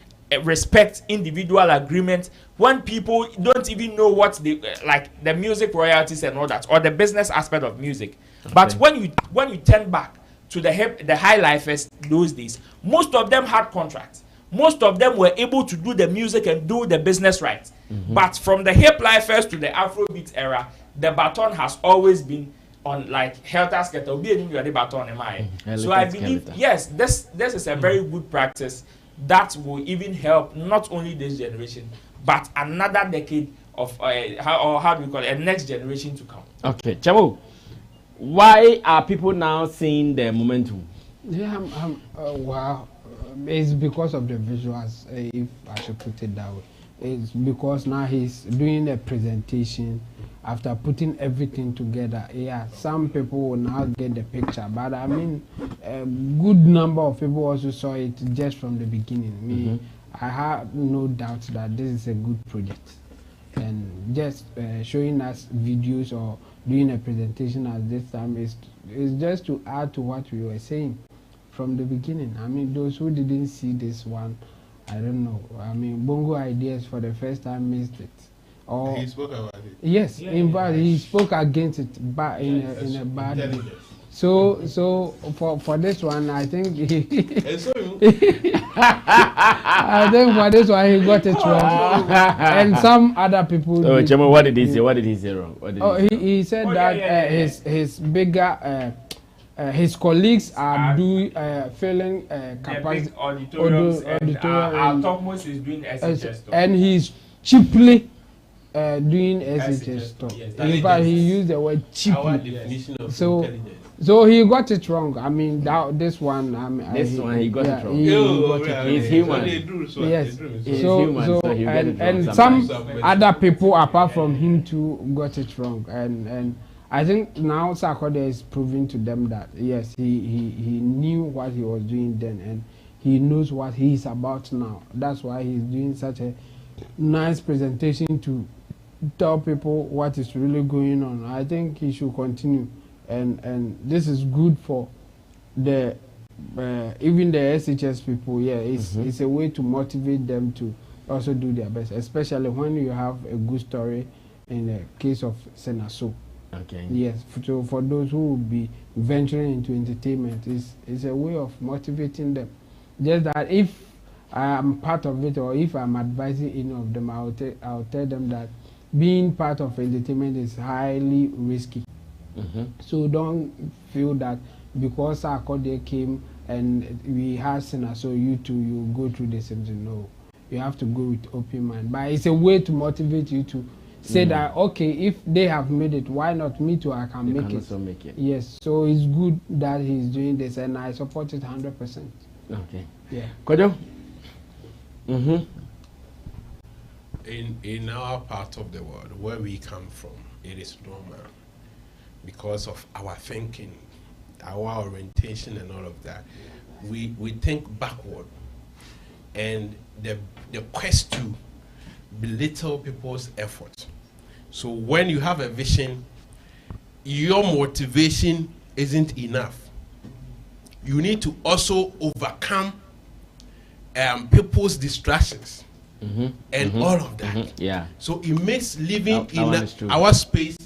respect individual agreement, when people don't even know what they like the music royalties and all that, or the business aspect of music. But when you turn back to the high lifers those days, most of them had contracts. Most of them were able to do the music and do the business right. But from the hip lifers to the Afrobeat era, the baton has always been on, like, helter skelter. So I believe, yes, this is a very good practice that will even help not only this generation, but another decade of, how do we call it, a next generation to come. Okay, Chamo, why are people now seeing the momentum? Yeah, wow. It's because of the visuals, if I should put it that way. It's because now he's doing a presentation after putting everything together. Yeah, some people will now get the picture, but I mean, a good number of people also saw it just from the beginning. I have no doubt that this is a good project, and just showing us videos or doing a presentation at this time is just to add to what we were saying from the beginning. I mean, those who didn't see this one, I don't know. I mean, Bongo Ideas for the first time missed it. Or he spoke about it. Yes, in fact, he spoke against it, but in a bad way. So for this one, I think I think for this one he got it wrong, and some other people. Oh, Chemo, what did he say? What did he say wrong? He said that his bigger. His colleagues are doing filling capacity auditoriums, and our topmost is doing SHS stuff. And he's cheaply doing SHS stuff. In fact, he used the word cheaply. Our definition of intelligence. So he got it wrong. I mean, this one. He got it wrong. He's human. Yes. So and some other people apart from him too got it wrong. And I think now Sarkodie is proving to them that yes, he knew what he was doing then, and he knows what he is about now. That's why he's doing such a nice presentation to tell people what is really going on. I think he should continue, and this is good for the even the SHS people. Yeah, it's a way to motivate them to also do their best, especially when you have a good story in the case of Senaso. Okay. Yes, so for those who will be venturing into entertainment, it's a way of motivating them. Just that if I am part of it, or if I'm advising any of them, I'll tell them that being part of entertainment is highly risky. So don't feel that because Sarkodie came and we had Sena, so you too, you go through the same thing. No, you have to go with open mind. But it's a way to motivate you to say that, okay, if they have made it, why not me too? I can make it. Also make it. Yes, so it's good that he's doing this, and I support it 100%. Okay. Yeah. Kojo? In our part of the world, where we come from, it is normal because of our thinking, our orientation, and all of that. We think backward, and the quest to belittle people's effort. So when you have a vision, your motivation isn't enough. You need to also overcome people's distractions and all of that. Yeah. So it makes living in our space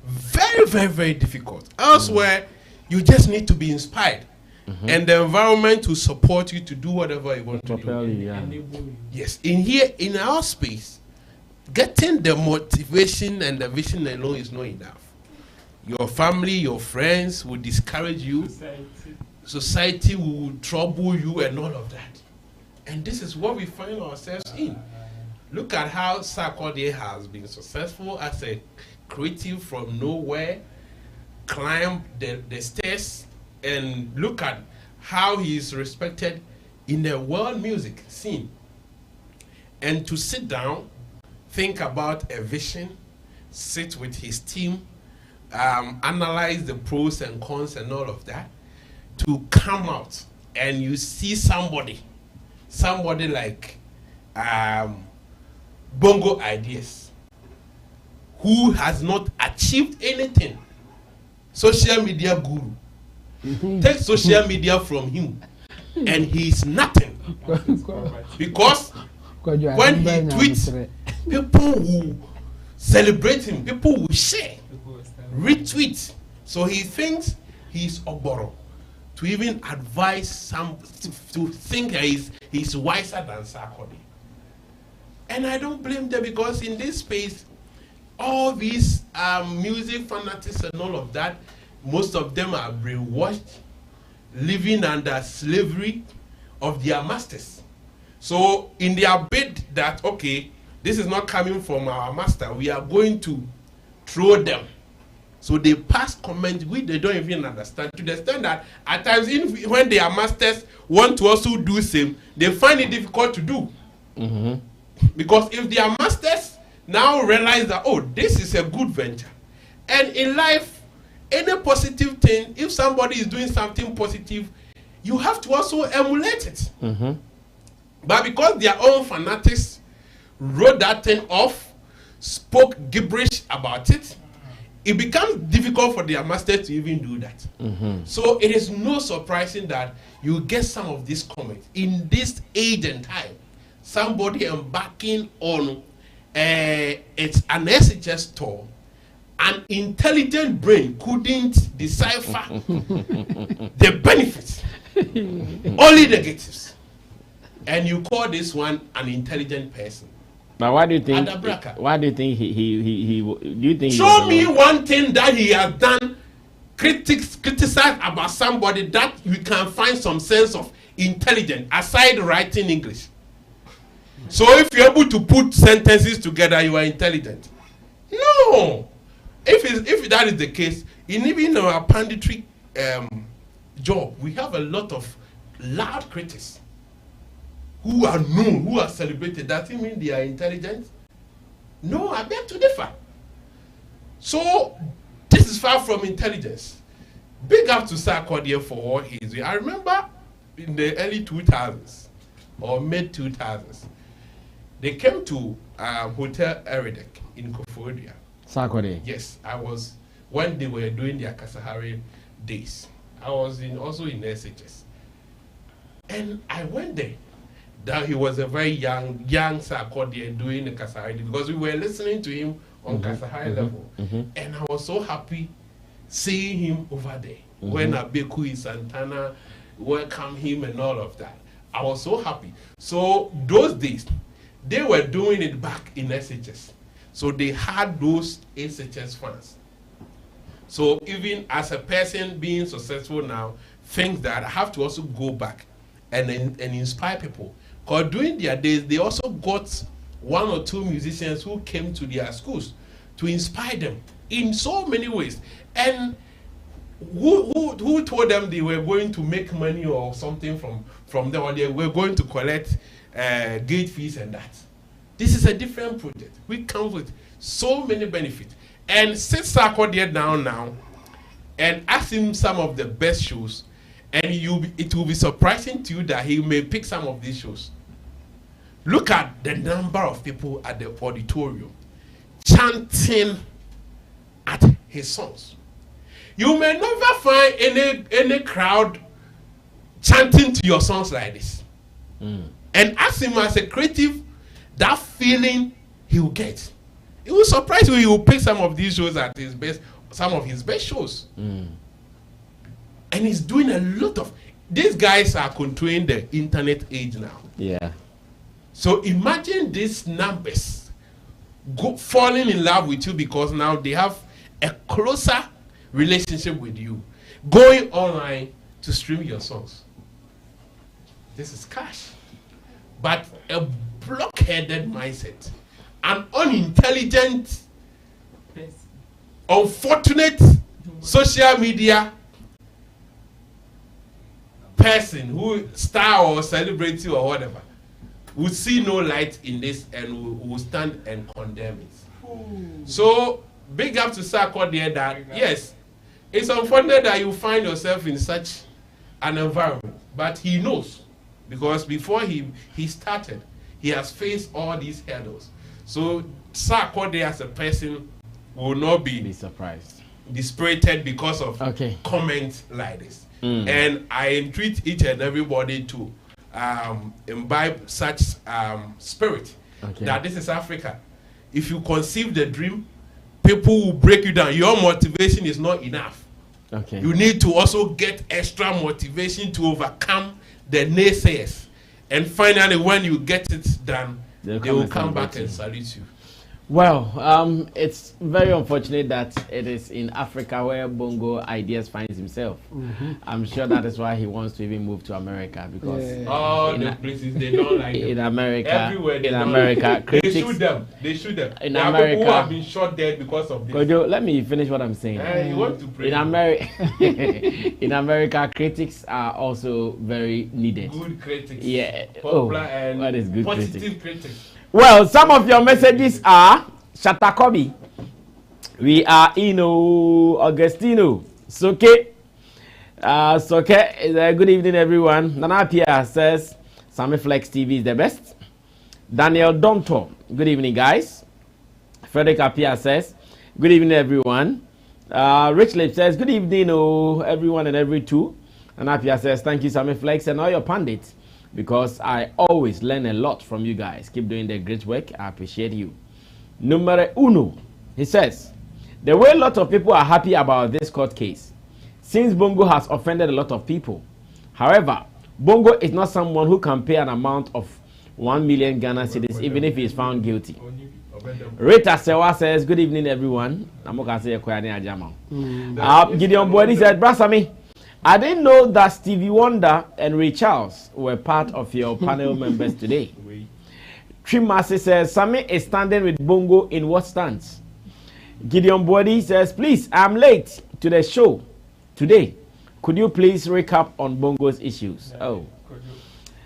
very, very, very difficult. Elsewhere, you just need to be inspired. And the environment to support you to do whatever you want to do. Yes, in our space, getting the motivation and the vision alone is not enough. Your family, your friends will discourage you. Society will trouble you and all of that. And this is what we find ourselves in. Look at how Sarkodie has been successful as a creative from nowhere, climbed the stairs, and look at how he is respected in the world music scene. And to sit down, think about a vision, sit with his team, analyze the pros and cons and all of that, to come out and you see somebody like Bongo Ideas, who has not achieved anything. Social media guru. Take social media from him, and he's nothing. Because when he tweets, people will celebrate him, people will share, retweet. So he thinks he's Oboro. To even advise some to think he's wiser than Sarkodie. And I don't blame them, because in this space, all these music fanatics and all of that, most of them are brainwashed, living under slavery of their masters. So in their bid that, okay, this is not coming from our master, we are going to throw them. So they pass comments which they don't even understand, to the extent that at times, when their masters want to also do same, they find it difficult to do. Because if their masters now realize that, oh, this is a good venture. And in life, any positive thing, if somebody is doing something positive, you have to also emulate it. But because their own fanatics wrote that thing off, spoke gibberish about it, it becomes difficult for their masters to even do that. So it is no surprising that you get some of these comments in this age and time. Somebody embarking on it's an SHS store, an intelligent brain couldn't decipher the benefits, only negatives, and you call this one an intelligent person. But why do you think? Why do you think he do you think? Show me one thing that he has done, criticize about somebody that you can find some sense of intelligence aside writing English. So if you're able to put sentences together, you are intelligent. No. If that is the case, even in our panditry job, we have a lot of loud critics who are known, who are celebrated. Does it mean they are intelligent? No, I beg to differ. So this is far from intelligence. Big up to Sarkodie for what he's doing. I remember in the early 2000s or mid 2000s, They came to Hotel Eridek in Koforidua. Sarkodie. Yes, I was when they were doing their Kasahari days. I was also in SHS, and I went there. That he was a very young Sarkodie doing the Kasahari because we were listening to him on Kasahari level, and I was so happy seeing him over there when Abeku in Santana welcomed him and all of that. I was so happy. So those days, they were doing it back in SHS. So they had those SHS fans. So even as a person being successful now, think that I have to also go back and inspire people. Because during their days, they also got 1 or 2 musicians who came to their schools to inspire them in so many ways. And who told them they were going to make money or something from them, or they were going to collect gate fees and that? This is a different project. We come with so many benefits. And sit Sarkodie down now and ask him some of the best shows, and it will be surprising to you that he may pick some of these shows. Look at the number of people at the auditorium chanting at his songs. You may never find any crowd chanting to your songs like this. And ask him as a creative, that feeling he will get. It will surprise you. He will pick some of these shows at his best, some of his best shows. And he's doing a lot of. These guys are controlling the internet age now. Yeah. So imagine these numbers falling in love with you because now they have a closer relationship with you, going online to stream your songs. This is cash. But a blockheaded mindset, an unintelligent, unfortunate social media person who star or celebrity or whatever will see no light in this and will stand and condemn it. So big up to Sarkodie that yes, it's unfortunate that you find yourself in such an environment, but he knows because before he started, he has faced all these hurdles. So Sarkodie as a person will not be surprised, dispirited because of comments like this. And I entreat each and everybody to imbibe such spirit that this is Africa. If you conceive the dream, people will break you down. Your motivation is not enough. You need to also get extra motivation to overcome the naysayers. And finally, when you get it done, they will come back and salute you. Well, it's very unfortunate that it is in Africa where Bongo Ideas finds himself. I'm sure that is why he wants to even move to America because all the places they don't like them. In America, everywhere they in don't America, like critics, they shoot them. They shoot them. In there are America, people who have been shot dead because of this. Kojo, let me finish what I'm saying. You want to pray? In America, in America, critics are also very needed. Good critics. Yeah. Popular and what is good positive critics. Well, some of your messages are Shatakobi. We are Augustino. Soke. Good evening, everyone. Nana Pia says Sammy Flex TV is the best. Daniel Domto. Good evening, guys. Frederick Apia says good evening, everyone. Rich Lip says good evening, everyone and every two. Nana Pia says thank you, Sammy Flex, and all your pundits, because I always learn a lot from you guys. Keep doing the great work. I appreciate you. Numero uno, he says, the way a lot of people are happy about this court case, since Bongo has offended a lot of people. However, Bongo is not someone who can pay an amount of 1 million Ghana cedis even if he is found guilty. Rita Sewa says, good evening, everyone. Gideon Boyd said, Brasami, I didn't know that Stevie Wonder and Ray Charles were part of your panel members today. Trimasi says, Sammy is standing with Bongo in what stance? Gideon Boyd says, please, I'm late to the show today. Could you please recap on Bongo's issues?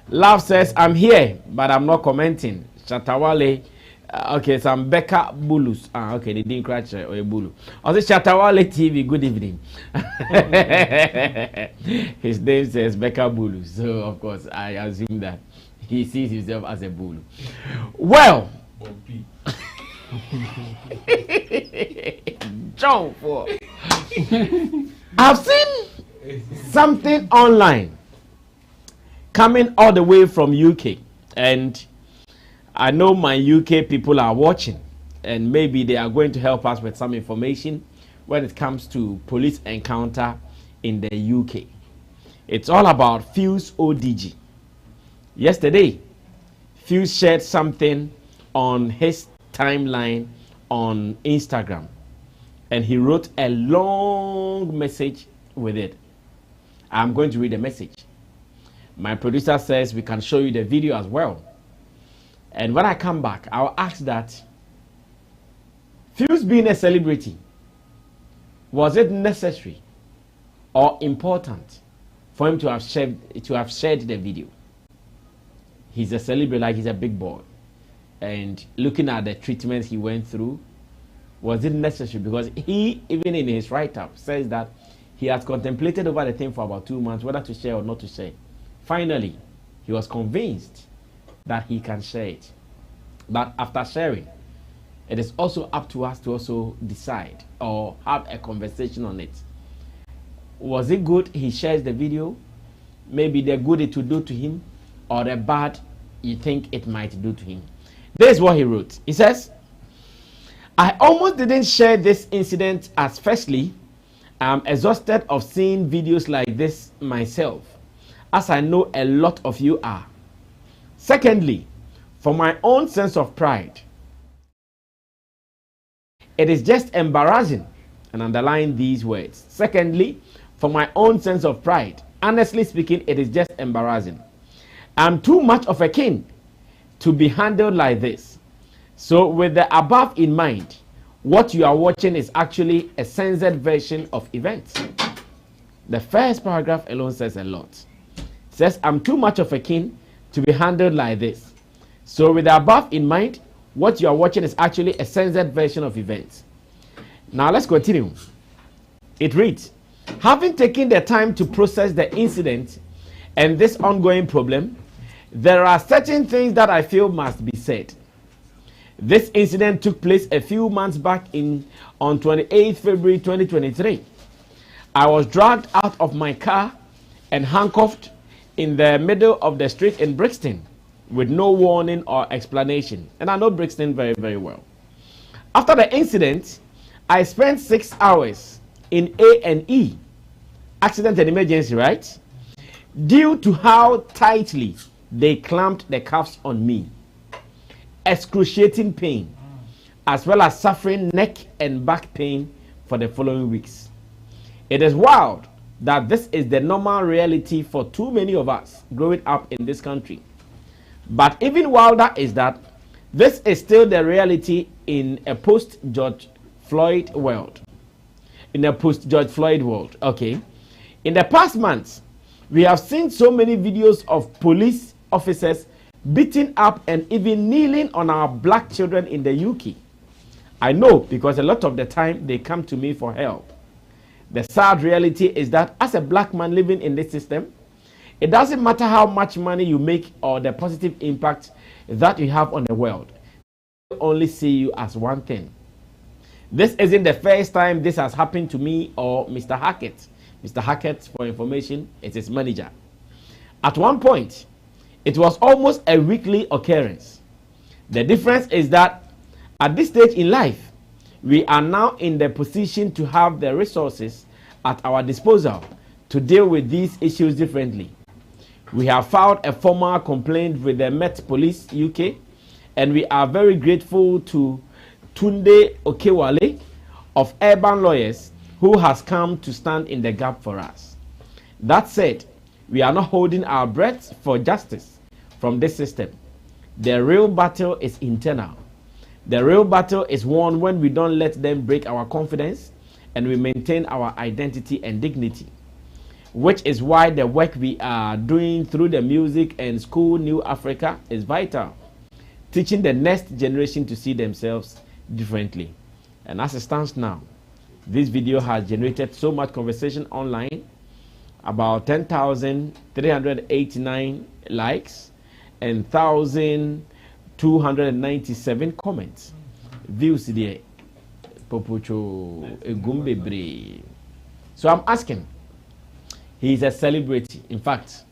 Love says, I'm here, but I'm not commenting. Shatawale, some Becca Bulus. They didn't crash or Bulu. Also, Shatawale TV, good evening. His name says Becca Bulus, so of course I assume that he sees himself as a bull. Well, John, I've seen something online coming all the way from UK, and I know my UK people are watching, and maybe they are going to help us with some information when it comes to police encounter in the UK. It's all about Fuse ODG. Yesterday, Fuse shared something on his timeline on Instagram, and he wrote a long message with it. I'm going to read the message. My producer says we can show you the video as well. And when I come back, I'll ask that Fuse being a celebrity, was it necessary or important for him to have shared the video? He's a celebrity, like he's a big boy. And looking at the treatment he went through, was it necessary? Because he, even in his write-up, says that he has contemplated over the thing for about 2 months, whether to share or not to share. Finally, he was convinced that he can share it. But after sharing, it is also up to us to also decide or have a conversation on it. Was it good he shares the video? Maybe the good it will do to him, or the bad you think it might do to him. This is what he wrote. He says, I almost didn't share this incident as firstly, I'm exhausted of seeing videos like this myself, as I know a lot of you are. Secondly, for my own sense of pride, it is just embarrassing, and underline these words. Secondly, for my own sense of pride, honestly speaking, it is just embarrassing. I'm too much of a king to be handled like this. So with the above in mind, what you are watching is actually a censored version of events. The first paragraph alone says a lot. It says, I'm too much of a king to be handled like this. So with the above in mind, what you are watching is actually a censored version of events. Now let's continue. It reads, having taken the time to process the incident and this ongoing problem, there are certain things that I feel must be said. This incident took place a few months back on 28th February 2023. I was dragged out of my car and handcuffed in the middle of the street in Brixton with no warning or explanation. And I know Brixton very, very well. After the incident, I spent 6 hours in A&E, accident and emergency, right? Due to how tightly they clamped the cuffs on me. Excruciating pain, as well as suffering neck and back pain for the following weeks. It is wild that this is the normal reality for too many of us growing up in this country. But even wilder is that this is still the reality in a post-George Floyd world. In a post-George Floyd world, okay? In the past months, we have seen so many videos of police officers beating up and even kneeling on our black children in the UK. I know, because a lot of the time they come to me for help. The sad reality is that as a black man living in this system, it doesn't matter how much money you make or the positive impact that you have on the world. They only see you as one thing. This isn't the first time this has happened to me or Mr. Hackett. Mr. Hackett, for information, is his manager. At one point, it was almost a weekly occurrence. The difference is that at this stage in life, we are now in the position to have the resources at our disposal to deal with these issues differently. We have filed a formal complaint with the Met Police UK, and we are very grateful to Tunde Okewale of Urban Lawyers, who has come to stand in the gap for us. That said, we are not holding our breath for justice from this system. The real battle is internal. The real battle is won when we don't let them break our confidence and we maintain our identity and dignity, which is why the work we are doing through the music and School New Africa is vital, teaching the next generation to see themselves differently. And as it stands now, this video has generated so much conversation online, about 10,389 likes and 1,297 comments. Views there. Popocho Egumbebre. So I'm asking, he's a celebrity. In fact,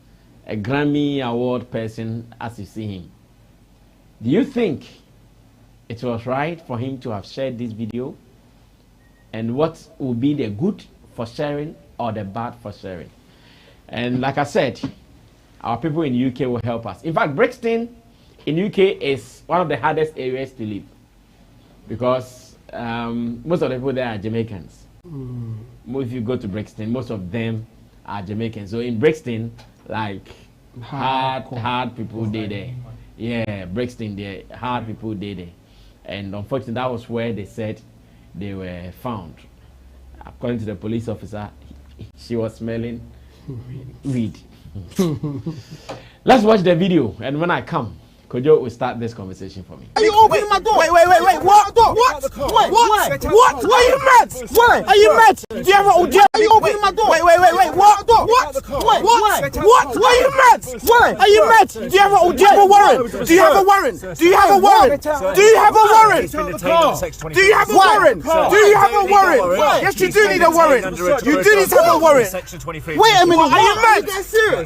a Grammy Award person as you see him. Do you think it was right for him to have shared this video? And what would be the good for sharing or the bad for sharing? And like I said, our people in the UK will help us. In fact, Brixton in UK is one of the hardest areas to live because most of the people there are Jamaicans. If you go to Brixton, most of them are Jamaicans. So in Brixton, like hard people there. Yeah, Brixton there, hard people there. And unfortunately, that was where they said they were found. According to the police officer, she was smelling weed. Let's watch the video, and when I come, Kojo will start this conversation for me. Are you opening my door? Wait. What? What? What? What? Are you mad? What? Are you mad? Do you have an ODG? Are you opening my door? Wait. What? What? What? Are you mad? What? Are you mad? Do you have an ODG? Do you have a warrant? Do you have a warrant? Do you have a warrant? Do you have a warrant? Do you have a warrant? Do you have a warrant? Yes, you do need a warrant. You do need to have a warrant. Wait a minute. Are you mad?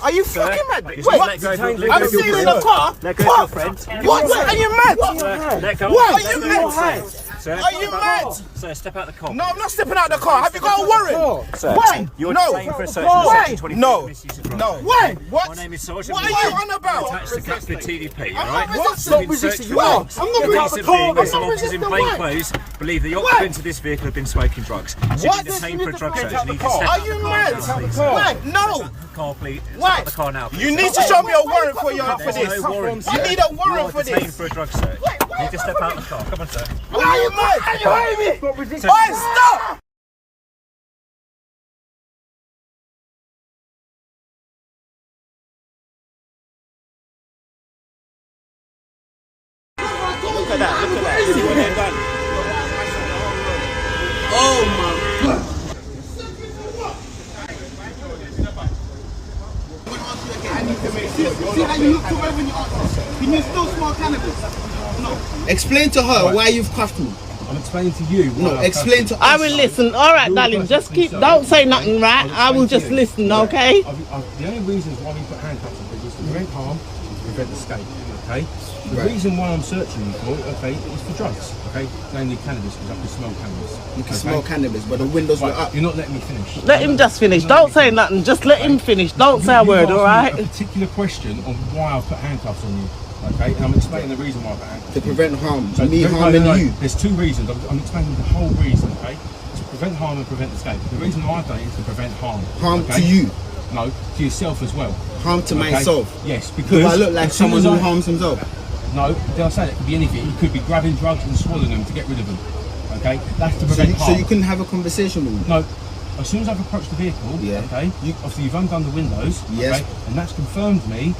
Are you fucking mad? Wait. I'm sitting in the car. What? Are you mad? Let go. What? Are you mad? Sir, are you mad? Sir, step out the car. No, I'm not stepping out the car. Have you got a warrant? Sir, why? You're no. detained for a search Why? No. No. Why? What? My name is Sergeant. What are you on about? Attached to Catford TDP, I'm alright? not resisting. You are. I'm not resisting. I'm not resisting. In plain clothes, believe the occupants of this vehicle have been smoking drugs. What? Detained for a drug search. Are you mad? Why? No. Car, please. Why? The car now. You need to show me a warrant for this. You need a warrant for this. Detained for a drug search. You need to step out of the car. Come on, sir. Why are you mad? Are you hurting me? Why? Stop! Look at that. See what they've done. Oh my God. I need to make sure. See how you look to her when you answer. Can you still smell cannabis? No. Explain to her why you've cuffed me. I'm explaining to you. No, explain to us. I will listen. All right, darling. Just keep. Don't say nothing, right? I will just listen, okay? The only reason why we put handcuffs on people is to prevent harm and to prevent escape, okay? The reason why I'm searching you for, okay, is for drugs, okay? Namely cannabis, because I can smell cannabis. You can smell cannabis, but the windows were up. You're not letting me finish. Let him just finish. Don't say nothing. Just let him finish. Don't say a word, all right? A particular question on why I've put handcuffs on you. Okay, and I'm explaining the reason why I put handcuffs. To prevent harm. So me harming you. There's two reasons. I'm explaining the whole reason, okay? It's to prevent harm and prevent escape. The reason why I've done it is to prevent harm. Harm to you? No, to yourself as well. Harm to myself? Yes, because... Do I look like someone who harms himself? No, did I say that could be anything? You could be grabbing drugs and swallowing them to get rid of them. Okay, that's to prevent harm. So you couldn't have a conversation with me? No. As soon as I've approached the vehicle, okay, obviously you've undone the windows, okay, and that's confirmed me.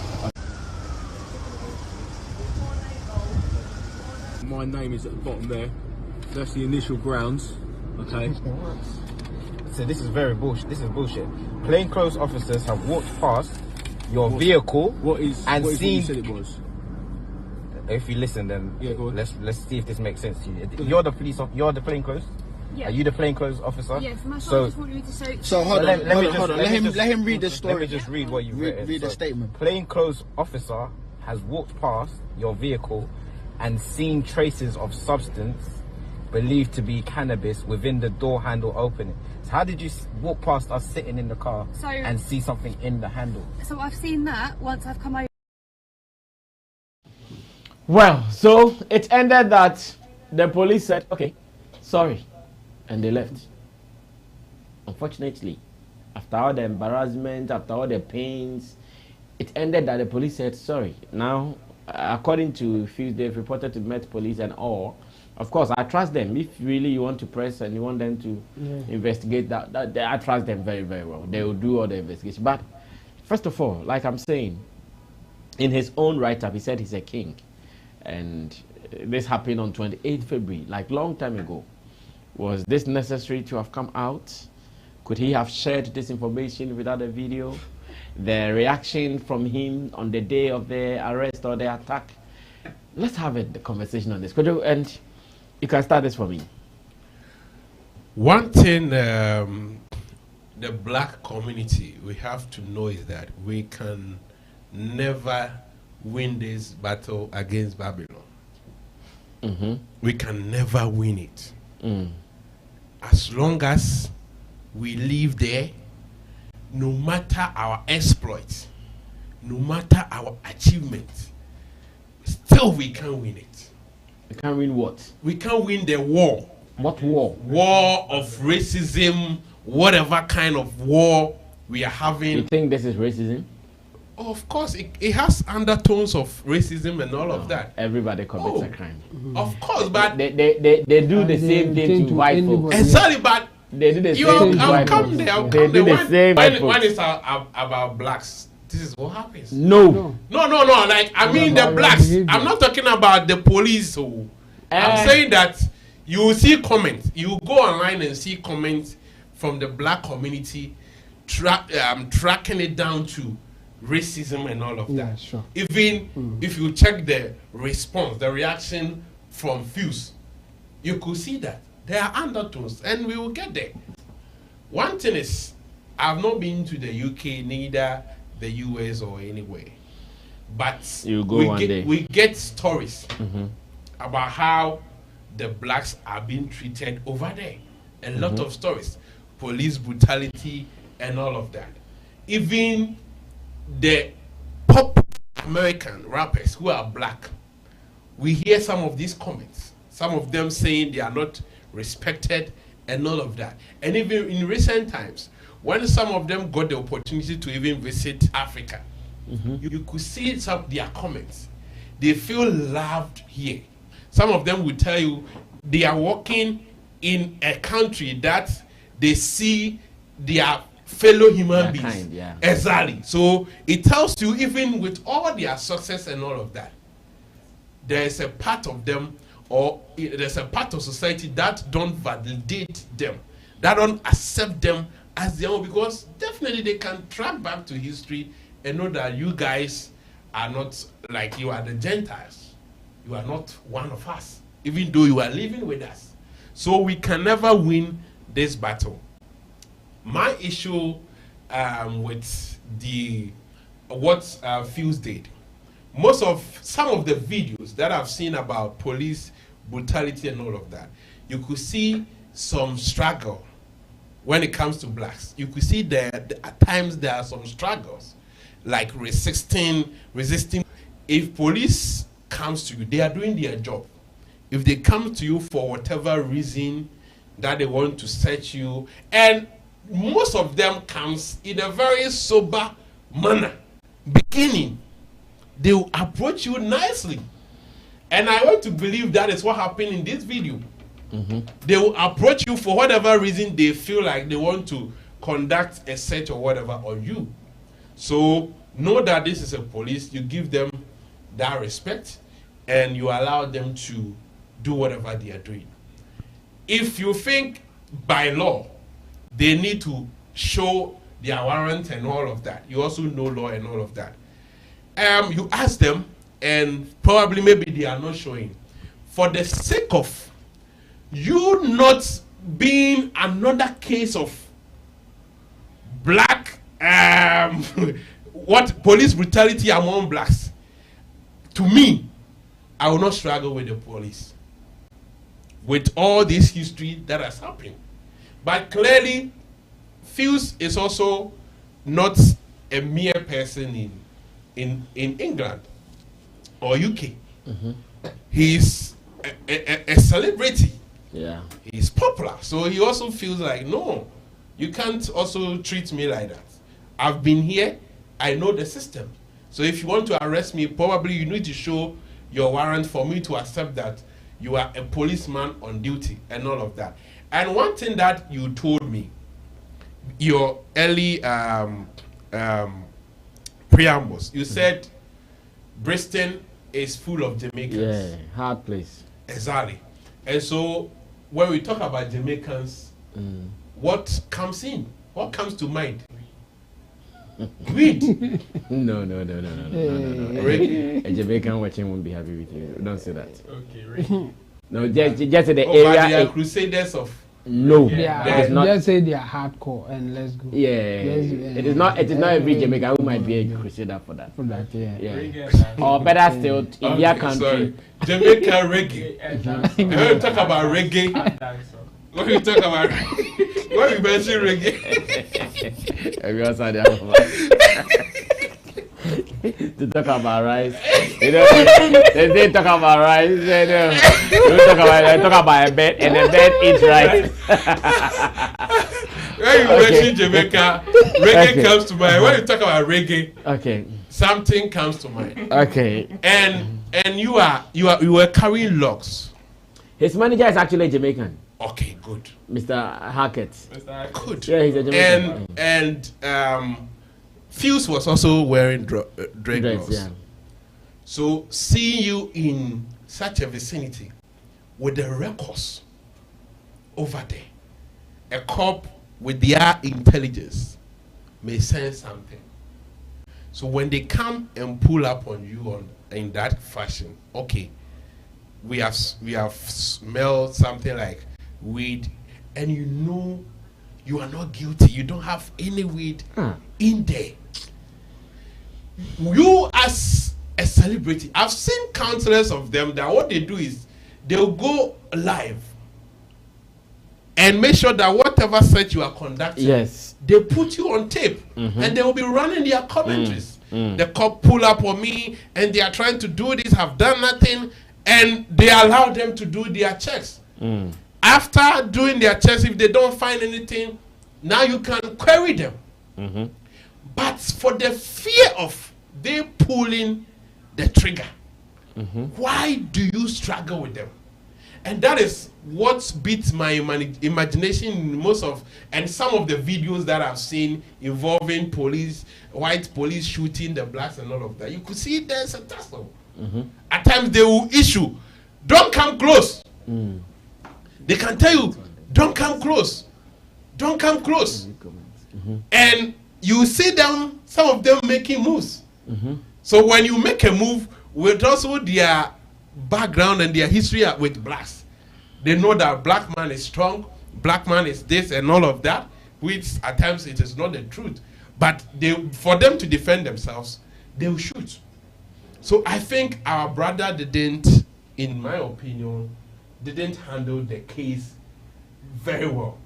My name is at the bottom there. That's the initial grounds, okay. So this is very bullshit. This is bullshit. Plainclothes officers have walked past your vehicle and what seen. You said it was. If you listen, then let's see if this makes sense to you. You're the police. You're the plainclothes. Yeah. Are you the plainclothes officer? Yes, my son just wanted me to say. So hold on. Let him read the story. Let me just read what you've written. Read the statement. Plainclothes officer has walked past your vehicle and seen traces of substance believed to be cannabis within the door handle opening. So how did you walk past us sitting in the car and see something in the handle? So I've seen that once I've come over. Well, so it ended that the police said, okay, sorry, and they left. Unfortunately, after all the embarrassment, after all the pains, it ended that the police said, sorry. Now, according to Fuse, they've reported to Met Police and all. Of course, I trust them. If really you want to press and you want them to investigate that, I trust them very, very well. They will do all the investigation. But first of all, like I'm saying, in his own write-up, he said he's a king. And this happened on 28th February, like long time ago. Was this necessary to have come out? Could he have shared this information without a video? the reaction from him on the day of the arrest or the attack. Let's have the conversation on this. Could you, and you can start this for me. One thing the black community we have to know is that we can never win this battle against Babylon. We can never win it. As long as we live there, no matter our exploits, no matter our achievements, still we can't win it. We can't win what? We can't win the war. What war? War of racism, whatever kind of war we are having. You think this is racism? Of course, it has undertones of racism and all of that. Everybody commits a crime. Of course, but they do the same thing to white folks. Exactly, but they do the same thing to white folks. They do the same when it's about blacks, this is what happens. No. Like, I mean the blacks. I'm not talking about the police. I'm saying that you will see comments. You go online and see comments from the black community tracking it down to racism and all of that. Sure. Even if you check the response, the reaction from Fuse, you could see that there are undertones, and we will get there. One thing is, I've not been to the UK, neither the US or anywhere, but you go one day. We get stories about how the blacks are being treated over there. A lot of stories, police brutality and all of that. Even the pop American rappers who are black, we hear some of these comments, some of them saying they are not respected and all of that. And even in recent times, when some of them got the opportunity to even visit Africa, you could see some of their comments. They feel loved here. Some of them will tell you they are working in a country that they see their fellow human beings. Exactly. So it tells you, even with all their success and all of that, there is a part of them, or there's a part of society that don't validate them, that don't accept them as their own, because definitely they can track back to history and know that you guys are not like you are the Gentiles. You are not one of us, even though you are living with us. So we can never win this battle. My issue with what Fuse did, some of the videos that I've seen about police brutality and all of that, you could see some struggle when it comes to blacks. You could see that at times there are some struggles, like resisting. If police comes to you, they are doing their job. If they come to you for whatever reason that they want to search you, and most of them comes in a very sober manner. Beginning, they will approach you nicely. And I want to believe that is what happened in this video. They will approach you for whatever reason they feel like they want to conduct a search or whatever on you. So know that this is a police. You give them that respect and you allow them to do whatever they are doing. If you think by law they need to show their warrant and all of that, you also know law and all of that. You ask them, and probably maybe they are not showing. For the sake of you not being another case of black, police brutality among blacks, to me, I will not struggle with the police, with all this history that has happened. But clearly, Fuse is also not a mere person in England or UK. He's a celebrity. Yeah. He's popular. So he also feels like, no, you can't also treat me like that. I've been here. I know the system. So if you want to arrest me, probably you need to show your warrant for me to accept that you are a policeman on duty and all of that. And one thing that you told me, your early preambles, you said Bristol is full of Jamaicans. Yeah, hard place. Exactly. And so when we talk about Jamaicans, what comes in? What comes to mind? Weed? No. A Jamaican watching won't be happy with you. Don't say that. Okay, really? No, just in the But area. they are crusaders of. No, They it is are, not. just say they are hardcore and let's go. Yeah, it is not. It is not every Jamaican who might be a crusader for that. For that, Yeah. Or better still, in their country. Sorry. Jamaica reggae. When you talk about reggae, when you talk about when you mention reggae, to talk about rice, they talk about rice. They talk about a bed, and a bed eats rice. When you mention Jamaica, reggae comes to mind. When you talk about reggae, something comes to mind. Okay. And you were carrying logs. His manager is actually Jamaican. Okay, good. Mr. Hackett. Good. Yeah, he's a Jamaican. And Fuse was also wearing dreadlocks. Yeah. So seeing you in such a vicinity with the records over there, a cop with their intelligence may sense something. So when they come and pull up on you in that fashion, okay, we have smelled something like weed, and you know you are not guilty. You don't have any weed in there. You as a celebrity, I've seen countless of them that what they do is they'll go live and make sure that whatever search you are conducting, they put you on tape, and they will be running their commentaries. The cop pull up on me and they are trying to do this, have done nothing, and they allow them to do their checks. After doing their checks, if they don't find anything, now you can query them. But for the fear of they pulling the trigger, why do you struggle with them? And that is what beats my imagination in most of, and some of the videos that I've seen involving police, white police shooting the blacks and all of that. You could see there's a tussle. At times they will issue, don't come close. They can tell you, don't come close. Don't come close. And you see them, some of them making moves. So when you make a move with also their background and their history with blacks, they know that black man is strong, black man is this and all of that, which at times it is not the truth. But for them to defend themselves, they will shoot. So I think our brother didn't, in my opinion, didn't handle the case very well.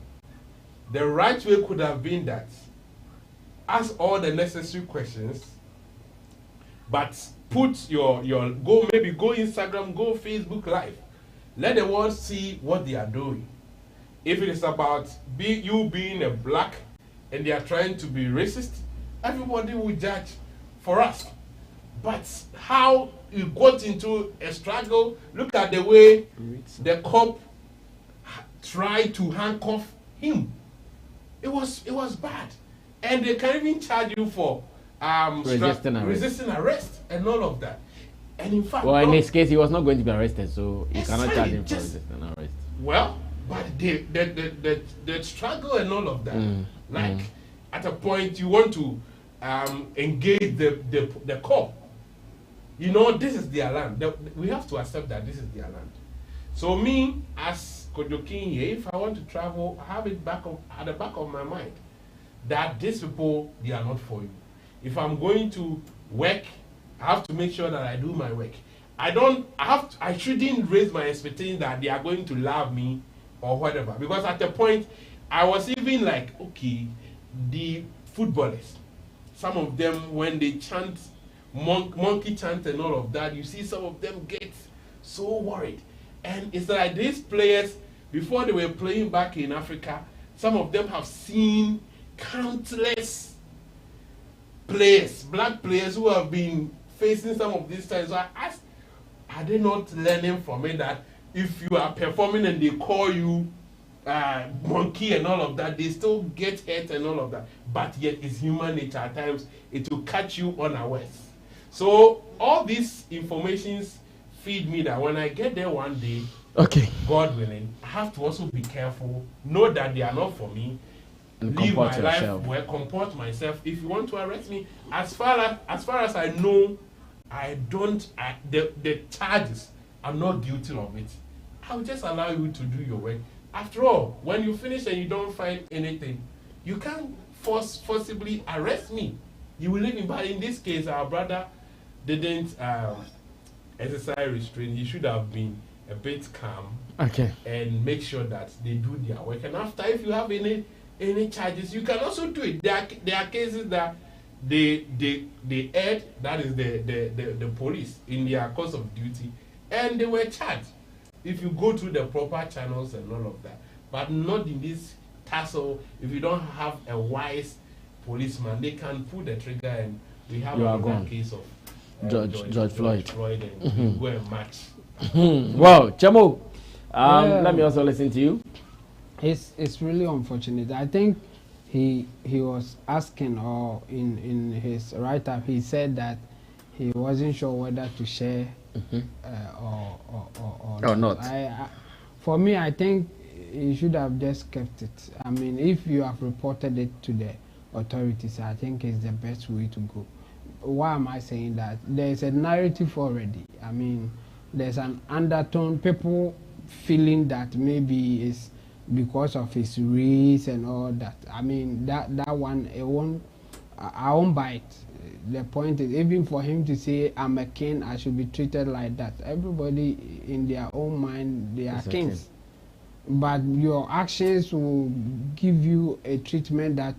The right way could have been that ask all the necessary questions, but put your go Instagram, go Facebook Live. Let the world see what they are doing. If it is about you being a black and they are trying to be racist, everybody will judge for us. But how you got into a struggle, look at the way the cop tried to handcuff him. It was bad. And they can even charge you for resisting arrest and all of that. And in fact, well, in this case, he was not going to be arrested, so you cannot charge him for resisting arrest. Well, but the struggle and all of that, at a point you want to engage the cop. You know, this is their land. We have to accept that this is their land. So me, as Kojokin here, if I want to travel, I have it at the back of my mind that these people, they are not for you. If I'm going to work, I have to make sure that I do my work. I shouldn't raise my expectation that they are going to love me or whatever. Because at the point, I was even like, okay, the footballers, some of them, when they chant, monkey chant and all of that, you see some of them get so worried. And it's like these players, before they were playing back in Africa, some of them have seen countless players, black players who have been facing some of these times. So I asked, are they not learning from it that if you are performing and they call you monkey and all of that, they still get hurt and all of that. But yet it's human nature. At times it will catch you unawares. So all these informations feed me that when I get there one day, God willing, I have to also be careful, know that they are not for me, live my life, well, comport myself. If you want to arrest me, as far as I know, the charges, I'm not guilty of it. I'll just allow you to do your work. After all, when you finish and you don't find anything, you can't forcibly arrest me. You will leave me. But in this case, our brother didn't exercise restraint. He should have been a bit calm. Okay. And make sure that they do their work. And after, if you have any charges, you can also do it. There are cases that they aired, that is the police, in their course of duty, and they were charged. If you go through the proper channels and all of that, but not in this tassel. If you don't have a wise policeman, they can pull the trigger, and we have another case of George Floyd, and go and match. Well, Chamo, let me also listen to you. It's really unfortunate. I think he was asking, or in his write-up, he said that he wasn't sure whether to share or not. For me, I think you should have just kept it. I mean, if you have reported it to the authorities, I think it's the best way to go. Why am I saying that? There's a narrative already. I mean, there's an undertone, people feeling that maybe it's because of his race and all that. I mean, that one, I won't buy it. The point is, even for him to say, I'm a king, I should be treated like that. Everybody in their own mind, they are kings. But your actions will give you a treatment that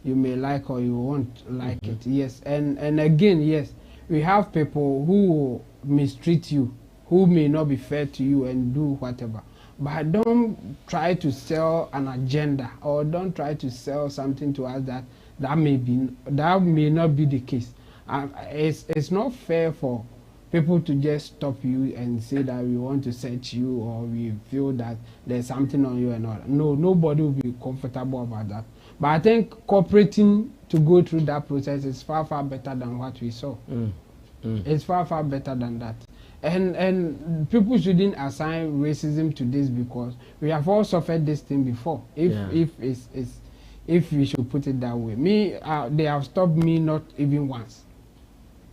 you may like or you won't like it. Yes, and again, yes, we have people who will mistreat you, who may not be fair to you and do whatever. But don't try to sell an agenda, or don't try to sell something to us that may not be the case. It's not fair for people to just stop you and say that we want to search you, or we feel that there's something on you and all that. No, nobody will be comfortable about that. But I think cooperating to go through that process is far better than what we saw. It's far better than that. And people shouldn't assign racism to this, because we have all suffered this thing before. If we should put it that way, they have stopped me not even once.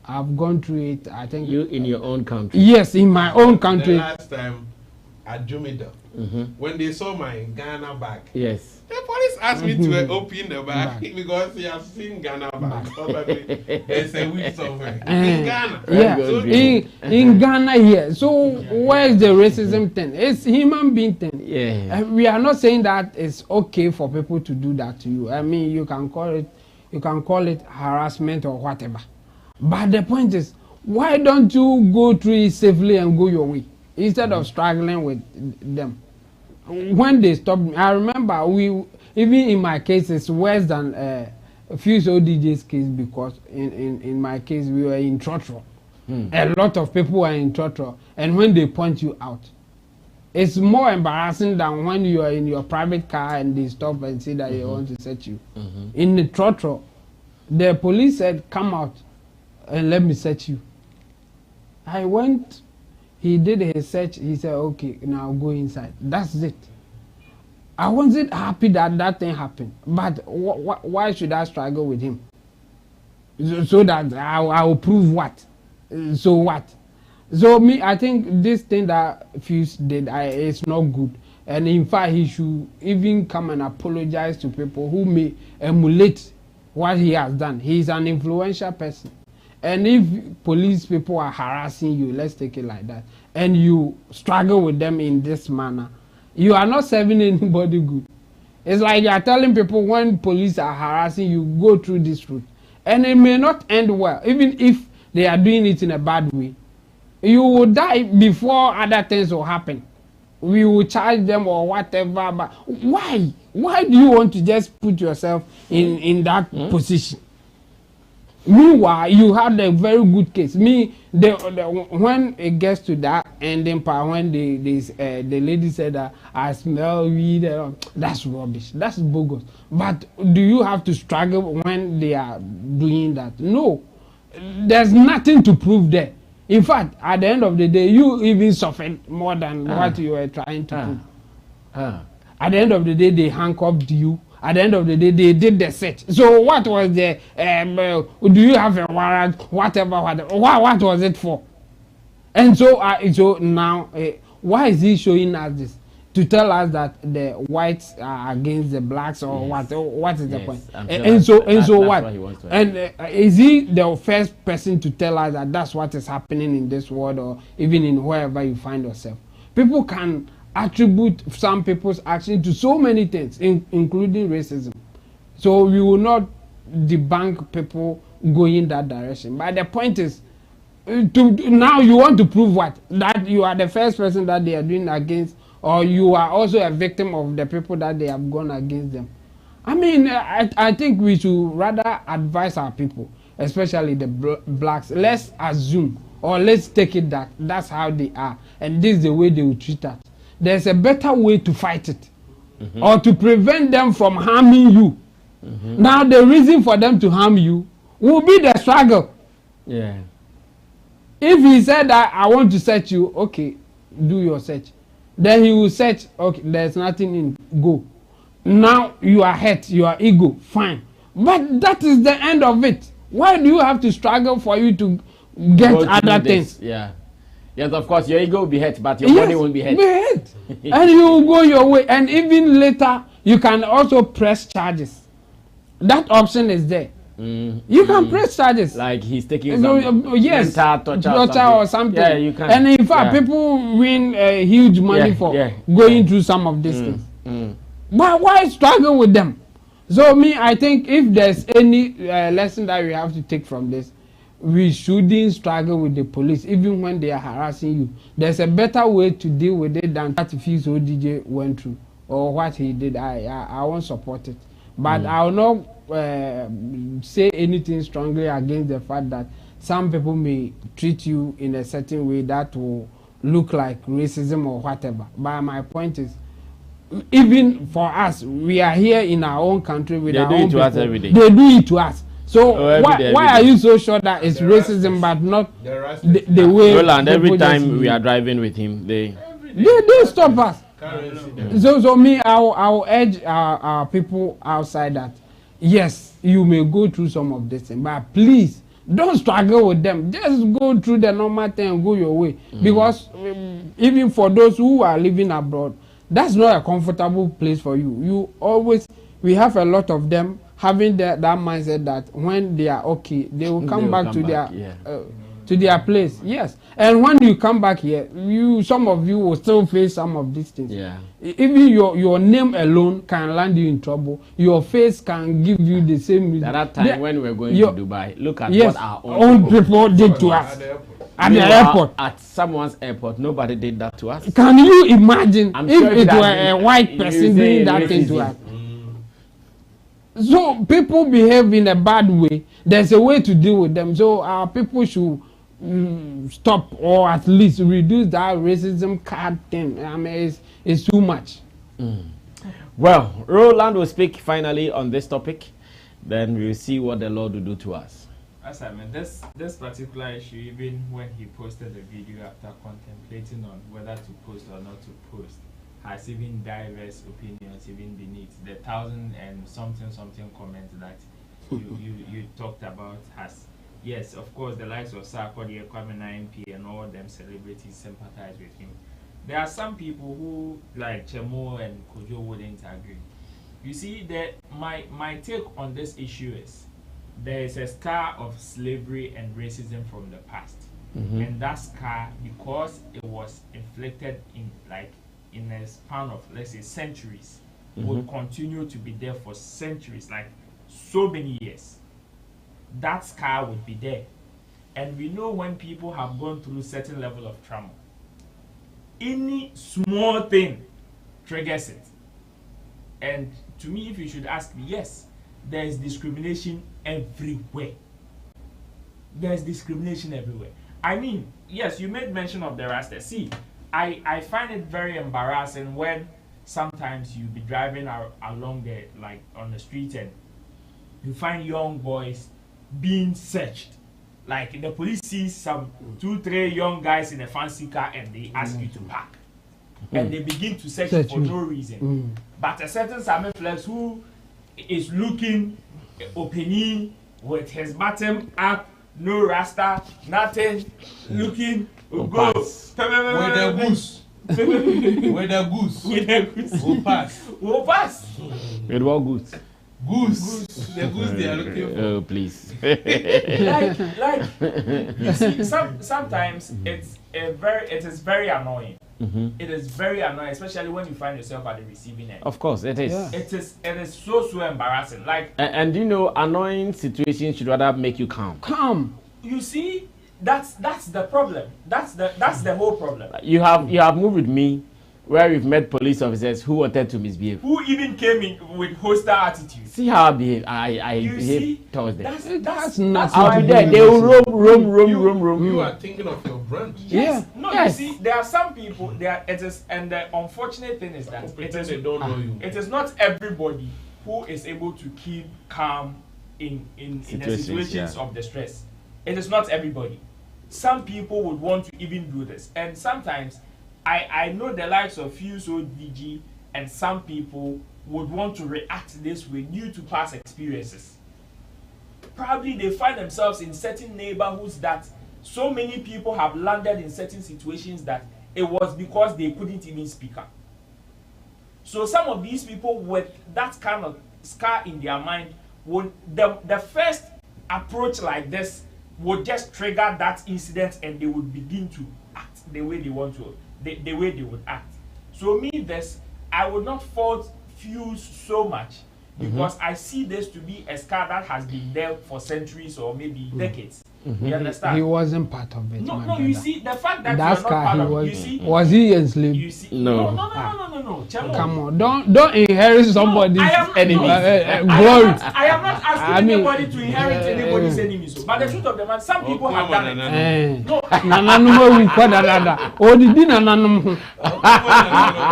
I've gone through it. I think you in your own country. Yes, in my own country. The last time at Jumida, when they saw my Ghana bag, yes, the police asked me to open the bag because they have seen Ghana bag. Probably there's a week somewhere in Ghana. Yeah, in Ghana here. So where's the racism thing? It's human being thing. Yeah, we are not saying that it's okay for people to do that to you. I mean, you can call it harassment or whatever. But the point is, why don't you go through it safely and go your way instead of struggling with them? When they stopped me, I remember even in my case, it's worse than a few ODG's case, because in my case, we were in Trotro. A lot of people were in Trotro, and when they point you out, it's more embarrassing than when you are in your private car and they stop and say that they want to search you. In the Trotro, the police said, come out and let me search you. I went, he did his search, he said, okay, now go inside. That's it. I wasn't happy that thing happened, but why should I struggle with him? So that I will prove what? So what? So I think this thing that Fuse did, it's not good. And in fact, he should even come and apologize to people who may emulate what he has done. He's an influential person. And if police people are harassing you, let's take it like that, and you struggle with them in this manner, you are not serving anybody good. It's like you are telling people, when police are harassing you, go through this route. And it may not end well, even if they are doing it in a bad way. You will die before other things will happen. We will charge them or whatever. But why? Why do you want to just put yourself in that position? Meanwhile, you had a very good case. When it gets to that ending part, when the lady said that I smell weed, that's rubbish. That's bogus. But do you have to struggle when they are doing that? No. There's nothing to prove there. In fact, at the end of the day, you even suffered more than what you were trying to prove. At the end of the day, they handcuffed you. At the end of the day, they did the search. So what was the do you have a warrant? Whatever. What was it for? And so now, why is he showing us this? To tell us that the whites are against the blacks, or what? What is the point? And so what? And is he the first person to tell us that that's what is happening in this world, or even in wherever you find yourself? People can attribute some people's action to so many things, including racism. So we will not debunk people going that direction. But the point is, now you want to prove what? That you are the first person that they are doing against, or you are also a victim of the people that they have gone against them. I mean, I think we should rather advise our people, especially the blacks. Let's assume, or let's take it that that's how they are, and this is the way they will treat us. There's a better way to fight it, or to prevent them from harming you. Now, the reason for them to harm you will be the struggle. Yeah. If he said that I want to search you, okay, do your search. Then he will search, okay, there's nothing in, go. Now you are hurt, you are ego, fine. But that is the end of it. Why do you have to struggle for you to get other things? Yeah. Yes, of course, your ego will be hurt, but your body won't be hurt. And you will go your way. And even later, you can also press charges. That option is there. You can press charges. Like he's taking some yes, torture or something. Yeah, you can. And in fact, people win huge money for going through some of these things. But why struggle with them? So I think if there's any lesson that we have to take from this, we shouldn't struggle with the police even when they are harassing you. There's a better way to deal with it than that fees ODG went through or what he did. I won't support it. But I will not say anything strongly against the fact that some people may treat you in a certain way that will look like racism or whatever. But my point is, even for us, we are here in our own country with our own people. They do it to us every day. They do it to us. So why are you so sure that it's racism but not the way? Roland, every time we are driving with him, they stop us. So I will urge our people outside that yes, you may go through some of this thing, but please don't struggle with them. Just go through the normal thing and go your way. Because even for those who are living abroad, that's not a comfortable place for you. We have a lot of them having that mindset that when they are okay, they will come back to their place. Yes. And when you come back here, some of you will still face some of these things. Yeah. Even your name alone can land you in trouble. Your face can give you the same reason. At that time when we were going to Dubai, look at what our own people did to us. At the airport. At someone's airport, nobody did that to us. Can you imagine if it were a white person doing that thing to us? So people behave in a bad way. There's a way to deal with them. So our people should stop or at least reduce that racism card thing. I mean, it's too much. Well, Roland will speak finally on this topic. Then we'll see what the Lord will do to us. As I mean, this particular issue, even when he posted the video after contemplating on whether to post or not to post, has even diverse opinions even beneath the 1,000 and something comments that you talked about. Has, yes, of course, the likes of Sarkodie, Kwame MP, and all them celebrities sympathize with him. There are some people who, like Chemo and Kojo, wouldn't agree. You see, my take on this issue is there is a scar of slavery and racism from the past, and that scar, because it was inflicted in a span of, let's say, centuries, will continue to be there for centuries, like so many years. That scar would be there. And we know when people have gone through certain level of trauma, any small thing triggers it. And to me, if you should ask me, yes, there is discrimination everywhere. There's discrimination everywhere. I mean, yes, you made mention of the Rasta. See, I find it very embarrassing when sometimes you be driving along there, like on the street, and you find young boys being searched. Like the police sees some 2-3 young guys in a fancy car and they ask you to park. And they begin to search for no reason. But a certain Sammy Flex who is looking opening with his bottom up, no rasta, nothing, looking good. With the goose. With the goose. With the goose. Will pass. Will pass. With what goose? Goose. The goose they are looking for. Oh, please. like you see, sometimes it is very annoying. It is very annoying, especially when you find yourself at the receiving end. Of course, it is. Yeah. It is so embarrassing. Like and you know, annoying situations should rather make you calm. Calm. You see, that's the problem. That's the whole problem. You have moved with me, where we've met police officers who wanted to misbehave. Who even came in with hostile attitude. See how I behave. I behave towards them. That's not. I'll be there. They will roam. You are thinking of your brand. Yes. Yeah. No, Yes. you see, there are some people. And the unfortunate thing is that They don't know you. it is not everybody who is able to keep calm in the situations of distress. It is not everybody. Some people would want to even do this, and sometimes I know the likes of ODG and some people would want to react this way due to past experiences. Probably they find themselves in certain neighborhoods that so many people have landed in certain situations that it was because they couldn't even speak up. So some of these people with that kind of scar in their mind would the first approach like this would just trigger that incident, and they would begin to act the way they want to, the way they would act. So I would not fault Fuse so much, because I see this to be a scar that has been there for centuries or maybe decades. You understand? He wasn't part of it. No, you see, the fact that That's you are not part of it, you see. Was he enslaved? You see, No. No. Chemo. Come on, don't inherit somebody's enemies. Glory. I am not asking anybody to inherit anybody's enemies. But the truth of the matter, some people have done it. No.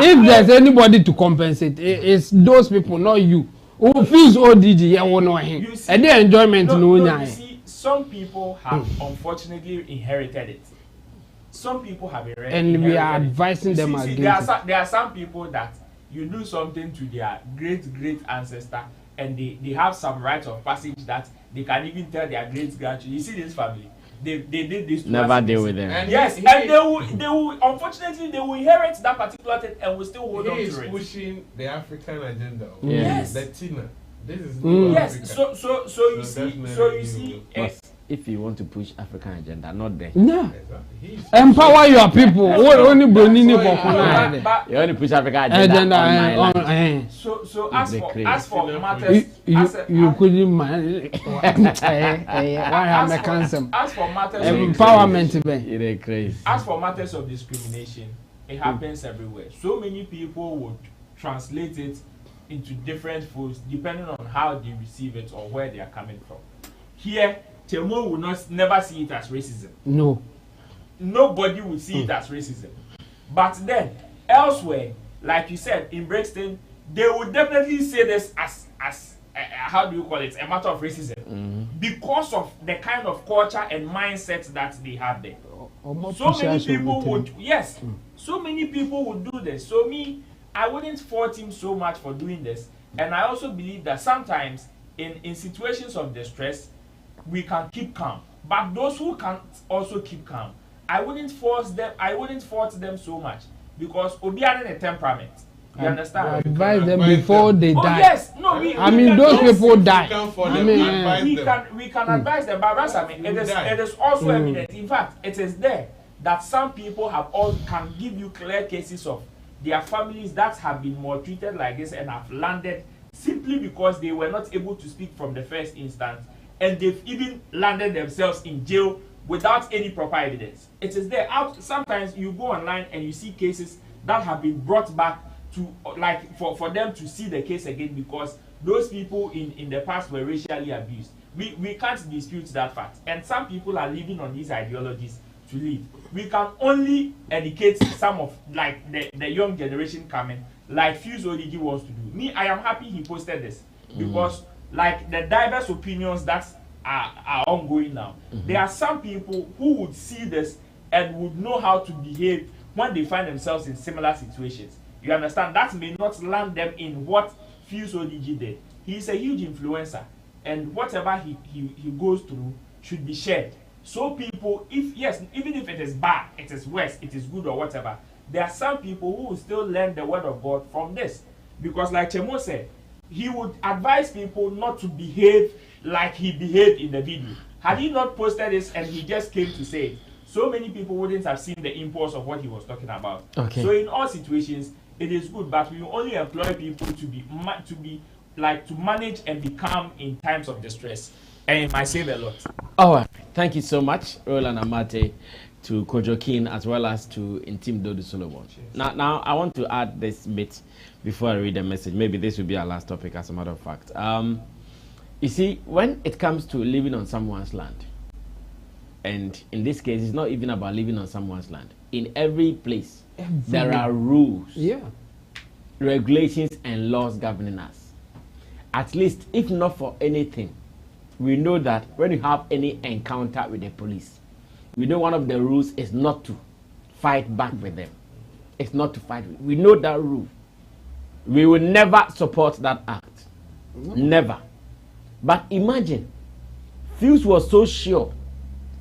If there's anybody to compensate, it's those people, not you. Who feels ODG, yeah, won't know him. And the enjoyment, no. You see, some people have unfortunately inherited it. Some people have inherited it. And we are advising them against it. There are some people that you do something to their great ancestor, and they have some rites of passage that they can even tell their great grandchildren. You see this family, they did this to never us. deal with them. And yes, and they will unfortunately they will inherit that particular thing and will still hold on to it. He is pushing the African agenda. Yes. The Tina. This is yes. Africa. So you see. If you want to push African agenda, not there. No. Empower your people. Only Bonini for you only push African agenda on my land. So as for matters, you couldn't manage. Why have a cancer? As for matters, empowerment. As for matters of discrimination, it happens everywhere. So many people would translate it into different folds depending on how they receive it or where they are coming from. Here, Temo will never see it as racism. No. Nobody will see it as racism. But then, elsewhere, like you said, in Brixton, they would definitely say this as how do you call it, a matter of racism. Because of the kind of culture and mindset that they have there. So many people would, so many people would do this. So I wouldn't fault him so much for doing this. And I also believe that sometimes in situations of distress, we can keep calm. But those who can't also keep calm, I wouldn't fault them so much, because Obi had a temperament. You understand? Advise them before they die. Yes, no, those people die. We can advise them, but it is also evident. In fact, it is there that some people can give you clear cases of their families that have been maltreated like this and have landed simply because they were not able to speak from the first instance, and they've even landed themselves in jail without any proper evidence. It is there. Sometimes you go online and you see cases that have been brought back to, like, for them to see the case again, because those people in the past were racially abused. We can't dispute that fact. And some people are living on these ideologies to live. We can only educate some of, like, the young generation coming, like Fuse ODG wants to do. I am happy he posted this, because like the diverse opinions that are ongoing now, there are some people who would see this and would know how to behave when they find themselves in similar situations. You understand? That may not land them in what Fuse ODG did, he's a huge influencer, and whatever he goes through should be shared. So people, if yes, even if it is bad, it is worse, it is good or whatever, there are some people who will still learn the word of God from this. Because like Chemo said, he would advise people not to behave like he behaved in the video. Had he not posted this and he just came to say it, so many people wouldn't have seen the impulse of what he was talking about. Okay. So in all situations, it is good, but we only employ people to manage and be calm in times of distress, and it might save a lot. All right. Thank you so much, Roland Amate, to Kojo King, as well as to Intim Dodu Solomon. Now, I want to add this bit before I read the message. Maybe this will be our last topic, as a matter of fact. You see, when it comes to living on someone's land, and in this case, it's not even about living on someone's land. In every place, there are rules, regulations, and laws governing us. At least, if not for anything, we know that when you have any encounter with the police, we know one of the rules is not to fight back with them. It's not to fight. We know that rule. We will never support that act. Never. But imagine, Fuse was so sure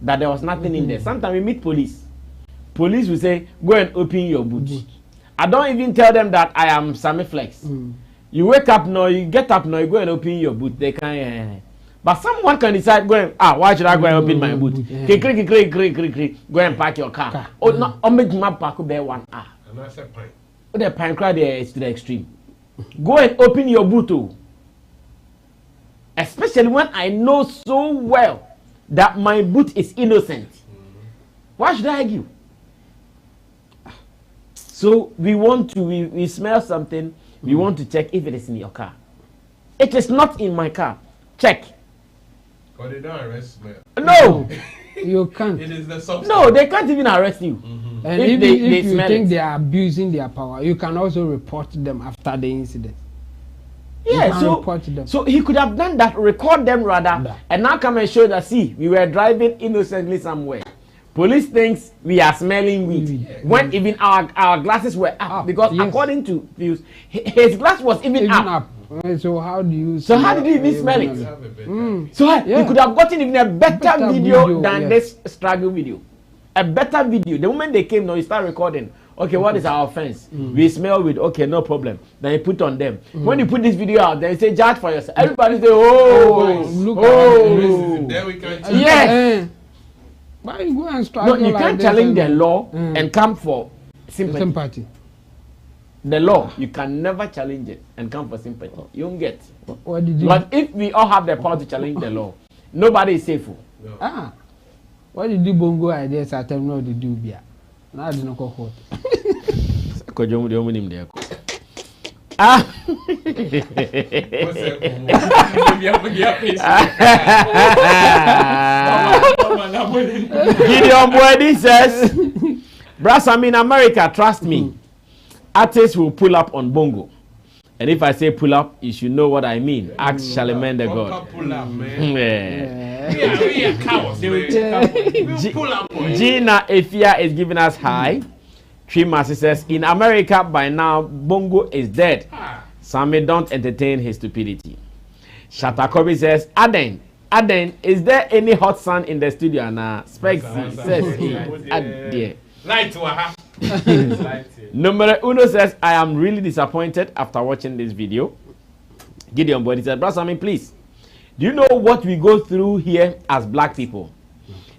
that there was nothing in there. Sometimes we meet police. Police will say, go and open your boot. I don't even tell them that I am Sammy Flex. You wake up now, you get up now, you go and open your boot. They can't. But someone can decide, why should I go and open my boot? Go and park your car. Oh, no, I'll make my park there 1 hour. And that's a pint. The pine cry there is to the extreme. Go and open your boot, oh. Especially when I know so well that my boot is innocent. Why should I argue? So we want to, we smell something, we want to check if it is in your car. It is not in my car. Check. But they don't arrest smell. No. You can't. It is the substance. No, they can't even arrest you. And if you think they are abusing their power, you can also report them after the incident. Yeah, so he could have done that, record them rather, and now come and show that, see, we were driving innocently somewhere. Police thinks we are smelling weed. When even our glasses were up, because according to views, his glass was even up. So how do you? So how did he even smell it? So he could have gotten even a better video than this struggle video. A better video. The moment they came, now he start recording. Okay, what is our offense? We smell weed. Okay, no problem. Then you put on them. When you put this video out, then you say judge for yourself. Everybody say, There we can. Yes. Why you go and struggle? No, you can't challenge the law and come for sympathy. The law, you can never challenge it and come for sympathy. You won't get. What did you? But if we all have the power to challenge the law, nobody is safe. No. What did you Bongo ideas at them know to do beer? Now I don't know what. Gideon Boedi says, Brass, I'm in America, trust me. Artists will pull up on Bongo. And if I say pull up, you should know what I mean. Ask Charlemagne the God. Pull up, man. We are cowards. Gina Efia is giving us hi. Trimasi says, in America by now, Bongo is dead. Sammy, don't entertain his stupidity. Shatakobi says, Aden, is there any hot sun in the studio? Nah, Spexy says, Light to her. Numero Uno says, I am really disappointed after watching this video. Gideon Boyd said, Brother Sammy, please, do you know what we go through here as black people?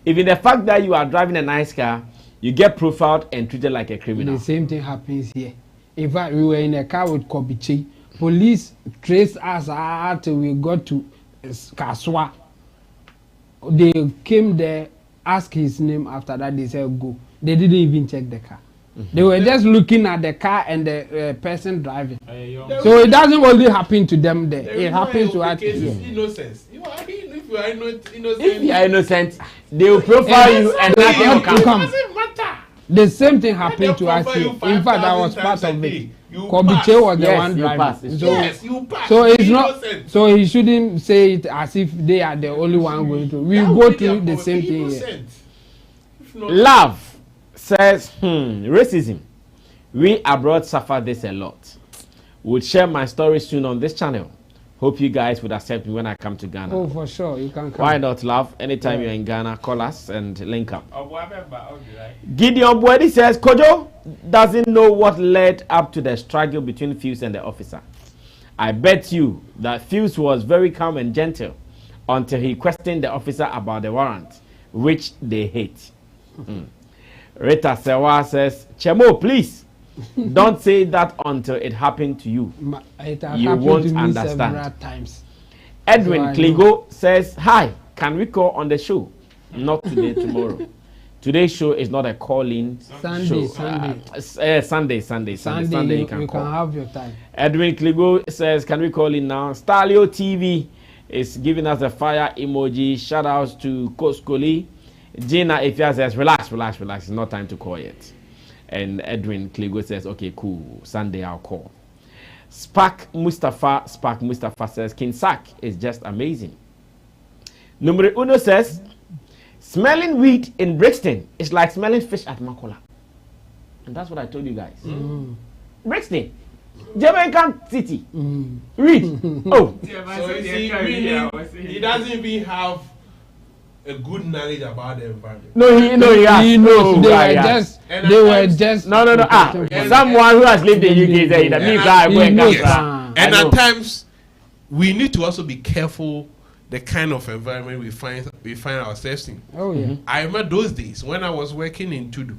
Even the fact that you are driving a nice car, you get profiled and treated like a criminal. The same thing happens here. In fact, we were in a car with Kobiche. Police traced us until we got to Kaswa. They came there, asked his name. After that, they said go. They didn't even check the car. They were just looking at the car and the person driving. So it doesn't only happen to them there. It happens to us. Innocence. If you are innocent, if you are innocent, they will profile you and nothing will come. It doesn't matter. The same thing happened to us here. In fact, I was part of it. Kobiche was the one driving. Yes, you pass. So it's not. So he shouldn't say it as if they are the only one going through. We go through the same thing here. Love says, racism. We abroad suffer this a lot. We'll share my story soon on this channel. Hope you guys would accept me when I come to Ghana. Oh, for sure, you can come. Why not, love? Anytime you're in Ghana, call us and link up. Gideon Boedi says, Kojo doesn't know what led up to the struggle between Fuse and the officer. I bet you that Fuse was very calm and gentle until he questioned the officer about the warrant, which they hate. Rita Sewa says, Chemo, please. Don't say that until it happened to you. You won't understand. Edwin Kligo says, hi, can we call on the show? Not today, tomorrow. Today's show is not a call-in show. Sunday you can call. Have your time. Edwin Kligo says, can we call in now? Stalio TV is giving us a fire emoji. Shout outs to Koskoli. Gina Ifya says, relax. It's not time to call yet. And Edwin Kligo says, okay, cool. Sunday I'll call. Spark Mustafa says, Kinsak is just amazing. Numero Uno says, smelling weed in Brixton is like smelling fish at Makola. And that's what I told you guys. Brixton, Jamaican City. Read. Oh. So he doesn't even have a good knowledge about the environment. No, he has. He knows. They were just. No. Someone who has lived in UK said that. And at times, we need to also be careful the kind of environment we find ourselves in. Oh yeah. I remember those days when I was working in Tudu.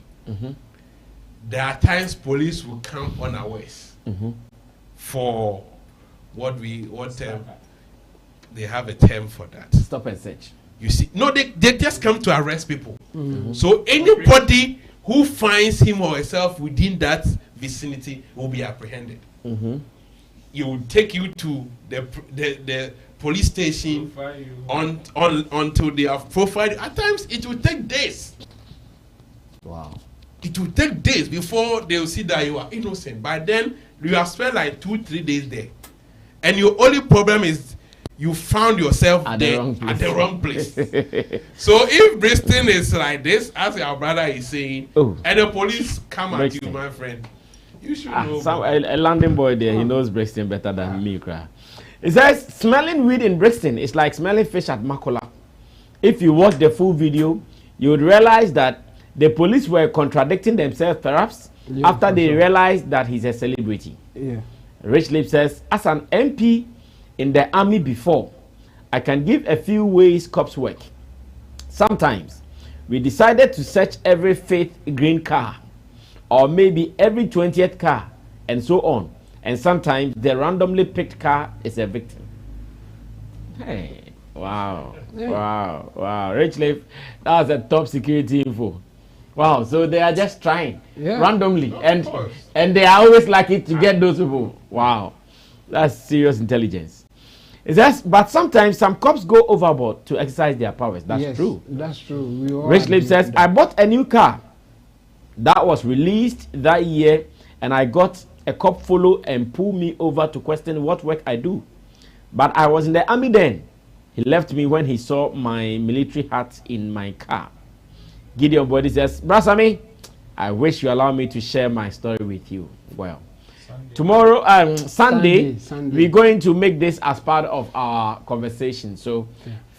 There are times police will come unawares for what term. They have a term for that. Stop and search. You see, no, they just come to arrest people. So anybody who finds him or herself within that vicinity will be apprehended. He will take you to the police station until they have profiled. At times, it will take days. Wow. It will take days before they will see that you are innocent. By then, you have spent like 2-3 days there, and your only problem is you found yourself at the wrong place. So if Bristol is like this, as our brother is saying, and the police come at you, my friend, you should know. A London boy there, he knows Brixton better than me, cry. It says, smelling weed in Brixton is like smelling fish at Makola. If you watch the full video, you would realize that the police were contradicting themselves, perhaps, after they realized that he's a celebrity. Rich Lip says, as an MP in the army before, I can give a few ways cops work. Sometimes, we decided to search every fifth green car, or maybe every 20th car, and so on. And sometimes the randomly picked car is a victim. Hey, wow. Rich Leaf, that was a top security info. Wow, so they are just trying randomly, and they are always lucky to get those people. Wow, that's serious intelligence. It says, but sometimes some cops go overboard to exercise their powers. That's true. That's true. Rich Leaf says, I bought a new car that was released that year, and I got a cop follow and pull me over to question what work I do. But I was in the army then. He left me when he saw my military hat in my car. Gideon Body says, Brother Sammy, I wish you allow me to share my story with you. Well, tomorrow, Sunday, we're going to make this as part of our conversation. So,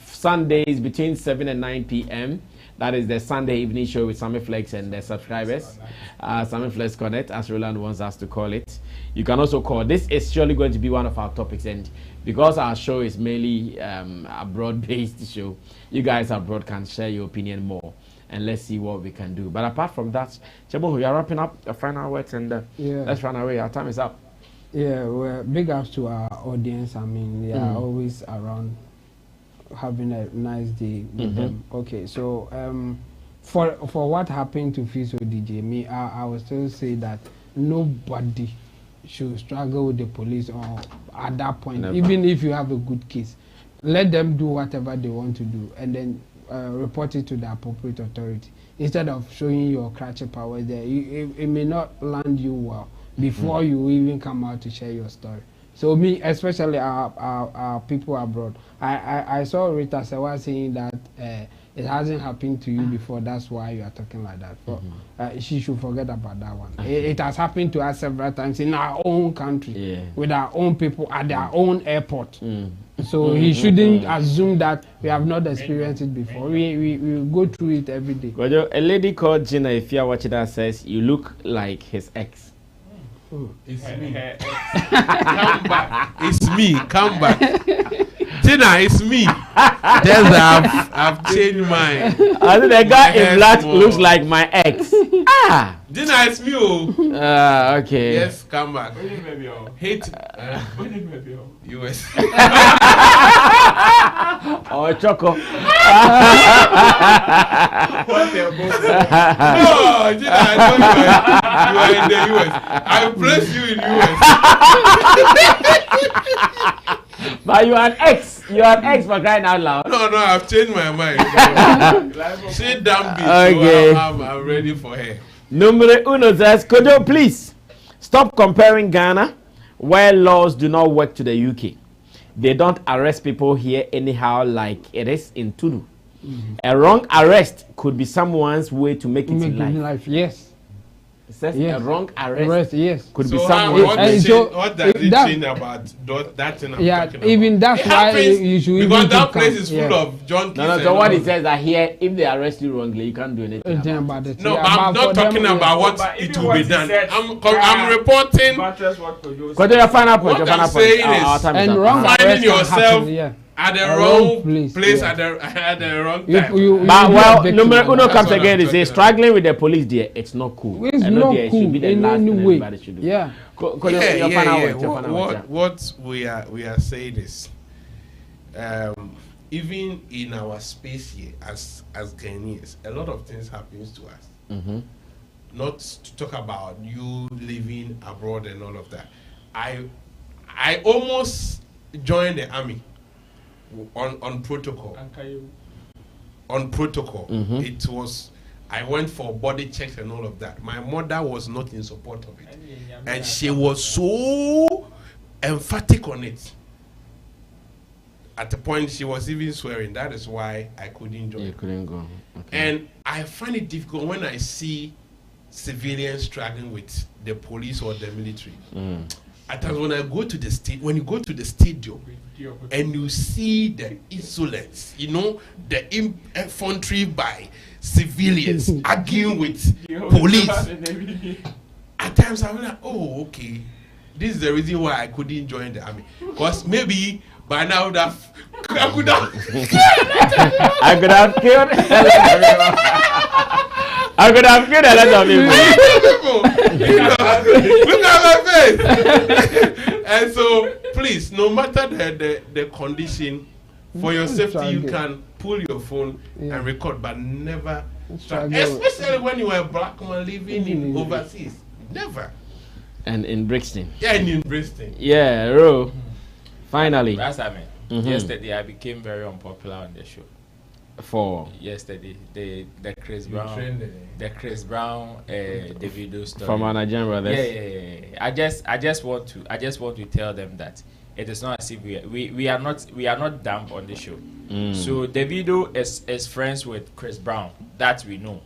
Sundays between 7 and 9 p.m. That is the Sunday evening show with Sammy Flex and the subscribers. Sammy Flex Connect, as Roland wants us to call it. You can also call. This is surely going to be one of our topics. And because our show is mainly a broad-based show, you guys abroad can share your opinion more. And let's see what we can do. But apart from that, Chebo, we are wrapping up the final words and let's run away. Our time is up. Yeah, well, big ups to our audience. I mean, they are always around having a nice day with them. Okay, so for what happened to Fuse ODG, me, I will still say that nobody should struggle with the police or at that point, even if you have a good case. Let them do whatever they want to do and then report it to the appropriate authority instead of showing your crutchy powers there. It may not land you well before you even come out to share your story. So me, especially our people abroad, I saw Rita Sewa saying that it hasn't happened to you before. That's why you are talking like that. She should forget about that one. It has happened to us several times in our own country, with our own people at their own airport. So he shouldn't assume that we have not experienced it before. We go through it every day. A lady called Gina, if you are watching that, says you look like his ex. It's me. Come back. It's me. Come back. Tina, it's me. I've changed mine. I think the guy in black looks like my ex. Tina, it's me. Okay. Yes, come back. Hate. US. Oh, Choco. No, Tina, I know you are in the US. I place you in US. But you are an ex. You are an ex for crying out loud. No, I've changed my mind. Sit down, bitch. Okay. So I'm ready for her. Numero uno says, Kojo, please stop comparing Ghana, where laws do not work, to the UK. They don't arrest people here anyhow like it is in Tulu. A wrong arrest could be someone's way to make it in life. Yes. It says yes. A wrong arrest could be someone's what does it change about that thing I'm talking about? Even that's why you should, because that place is full of junkies. No, so what he says that here, if they arrest you wrongly, you can't do anything about it. No, I'm not talking about what it will be done. I'm reporting. What I'm saying is finding yourself at the wrong place at the wrong time. But number uno comes again, he says struggling with the police there, it's not cool. It's not cool in any way. Yeah. What we are saying is, even in our space here as Ghanaians, a lot of things happens to us. Not to talk about you living abroad and all of that. I almost joined the army on protocol. On protocol. It was, I went for body checks and all of that. My mother was not in support of it. And she was so emphatic on it. At the point she was even swearing. That is why I couldn't join. You couldn't go. Okay. And I find it difficult when I see civilians struggling with the police or the military. At times when I go to the when you go to the stadium and you see the insolence, the infantry by civilians arguing with police. At times I'm like, oh, okay, this is the reason why I couldn't join the army. Because maybe by now I could have killed. I could have killed a lot of people. Look at my face. And so, please, no matter the condition, for your safety, you can pull your phone and record, but never especially when you are a black man living in overseas. Never. And in Brixton. Yeah, and in Brixton. Yeah, Ro. Finally. That's I mean. Yesterday I became very unpopular on the show. For yesterday, the Chris Brown, Davido story from our Nigerian brothers. Yeah. I just want to tell them that it is not as if we are not dumb on the show. So Davido is friends with Chris Brown, that we know,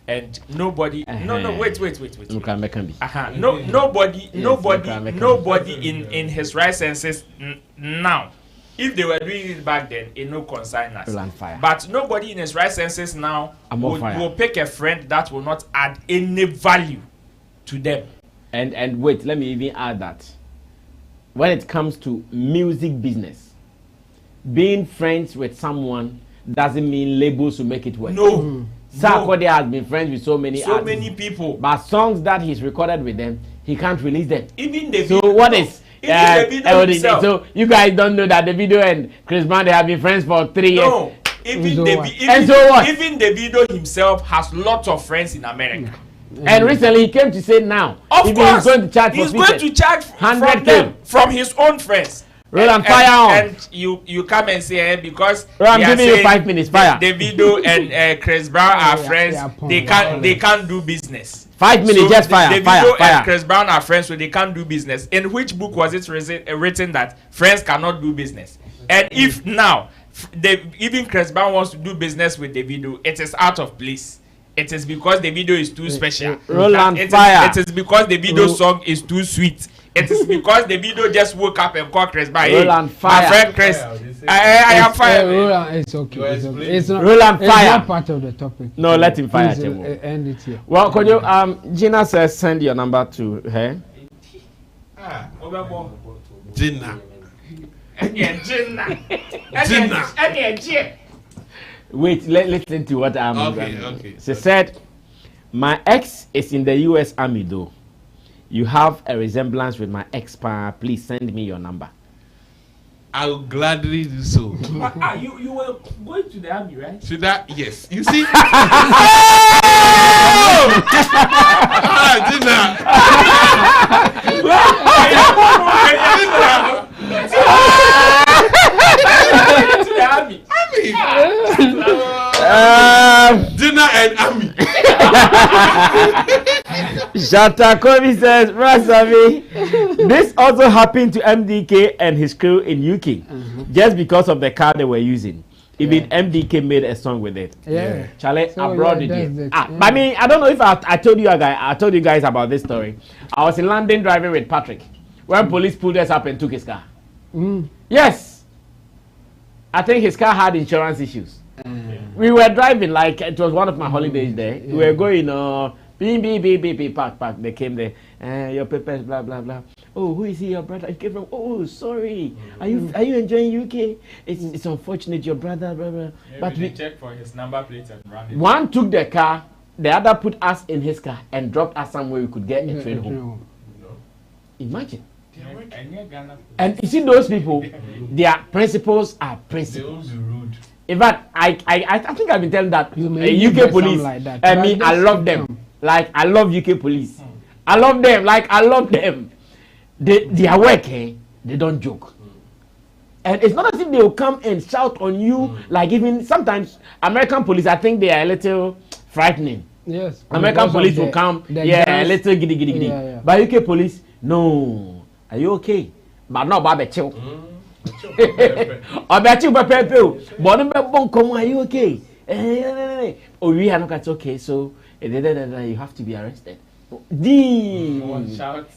and nobody. No, wait. Nobody in his right senses now. If they were doing it back then, it no concern us. But nobody in his right senses now will pick a friend that will not add any value to them. And wait, let me even add that when it comes to music business, being friends with someone doesn't mean labels will make it work. No. Sarkodie has been friends with so many artists, many people. But songs that he's recorded with them, he can't release them. Even the so video, what is? So you guys don't know that Davido and Chris Brown, they have been friends for 3 years. No, even Davido himself has lots of friends in America. And recently he came to say now, of course, he's going to charge he's going to charge 100K from his own friends. And fire on. And you come and say because I'm giving you 5 minutes. Fire. Davido and Chris Brown are friends. They can't do business. 5 minutes, so just fire. Davido and Chris Brown are friends, so they can't do business. In which book was it written that friends cannot do business? And if now even Chris Brown wants to do business with Davido, it is out of place. It is because the video is too special. Roland It Fire. is because the video song is too sweet. It is because the video just woke up and called Chris Brown. Roland Hey, Fire. my friend Chris, I am fire. Roland, it's okay. It's okay. It's not, Roland it's Fire. not part of the topic. No, let him fire. Please, Chemo. end it here. Well, could you, Gina says send your number to her. Gina. Wait, listen to what I'm. Okay. She said, "My ex is in the U.S. Army, though. You have a resemblance with my ex. Please send me your number." I will gladly do so. You were going to the army, right? Should that? Yes. You see? Dinner and army. Shatakobi says, Rasavi, this also happened to MDK and his crew in UK just because of the car they were using. Even MDK made a song with it. Yeah. Charlie, So, abroad yeah, it. that's But I mean, I don't know if I told you guys. I told you guys about this story. I was in London driving with Patrick when police pulled us up and took his car. Yes. I think his car had insurance issues. We were driving like it was one of my holidays there. We were going beep, park. They came there. Your papers, blah blah blah. Oh, who is he? Your brother? He came from. Oh, sorry. Are you enjoying UK? It's unfortunate your brother, blah blah. But we checked for his number plate and ran it. one took the car, the other put us in his car and dropped us somewhere we could get a train home. Imagine. And you see those people, their principles are principles. In fact, I think I've been telling that UK police. Like that. I mean, I love them. Like I love UK police. I love them. Like I love them. Their work, they don't joke. And it's not as if they will come and shout on you. Like even sometimes American police, I think they are a little frightening. Yes. American police will come, a little giddy. Yeah. But UK police, no. Are you okay? But no, Baba chill. Or bet you Pepe. Bongo, are you okay? Oh, we are not okay. So you have to be arrested. One shout.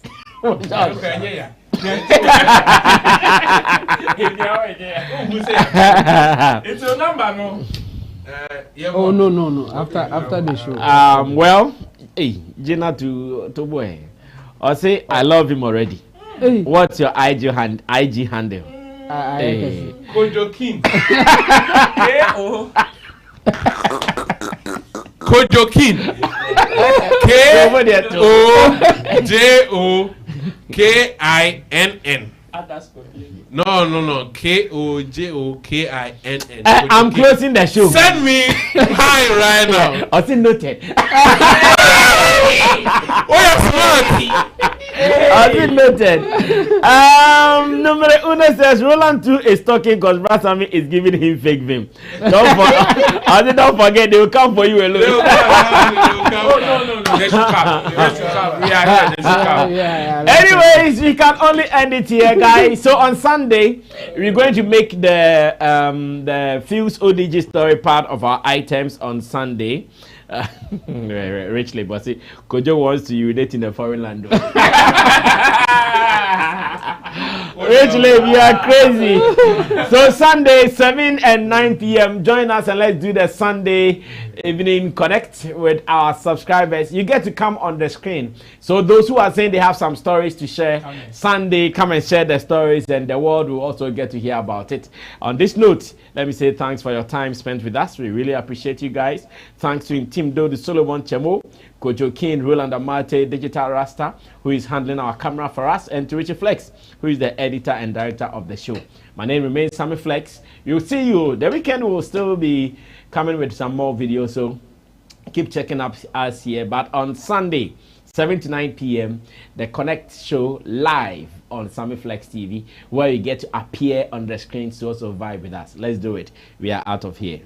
It's your number, no? Oh no. After the show. Well, hey, Gina to boy. I say I love him already. Hey. What's your IG handle? Hey. Kojo King. Kojo King. KOJOKINN. No. KOJOKINN. I'm closing the show. Send me hi right now. I think noted. I think noted. Number uno says Roland 2 is talking because Brasami is giving him fake vim. Don't forget they will come for you alone. No. They should come. We are here. They should come. Anyways, we can only end it here, guys. So on Sunday, we're going to make the Fuse ODG story part of our items on Sunday. Richly, but see, Kojo wants to urinate in a foreign land. Richly, we are crazy. So Sunday, 7 and 9 p.m. Join us and let's do the Sunday evening connect with our subscribers. You get to come on the screen. So those who are saying they have some stories to share, Sunday, come and share the stories and the world will also get to hear about it. On this note, let me say thanks for your time spent with us. We really appreciate you guys. Thanks to Team Dodo Solomon Chemo, Kojo King, Roland Amate, Digital Rasta, who is handling our camera for us, and to Richard Flex, who is the editor and director of the show. My name remains Sammy Flex. We'll see you. The weekend will still be coming with some more videos, so keep checking up us here. But on Sunday, 7 to 9 p.m., the Connect show live on Sammy Flex TV, where you get to appear on the screen to also vibe with us. Let's do it. We are out of here.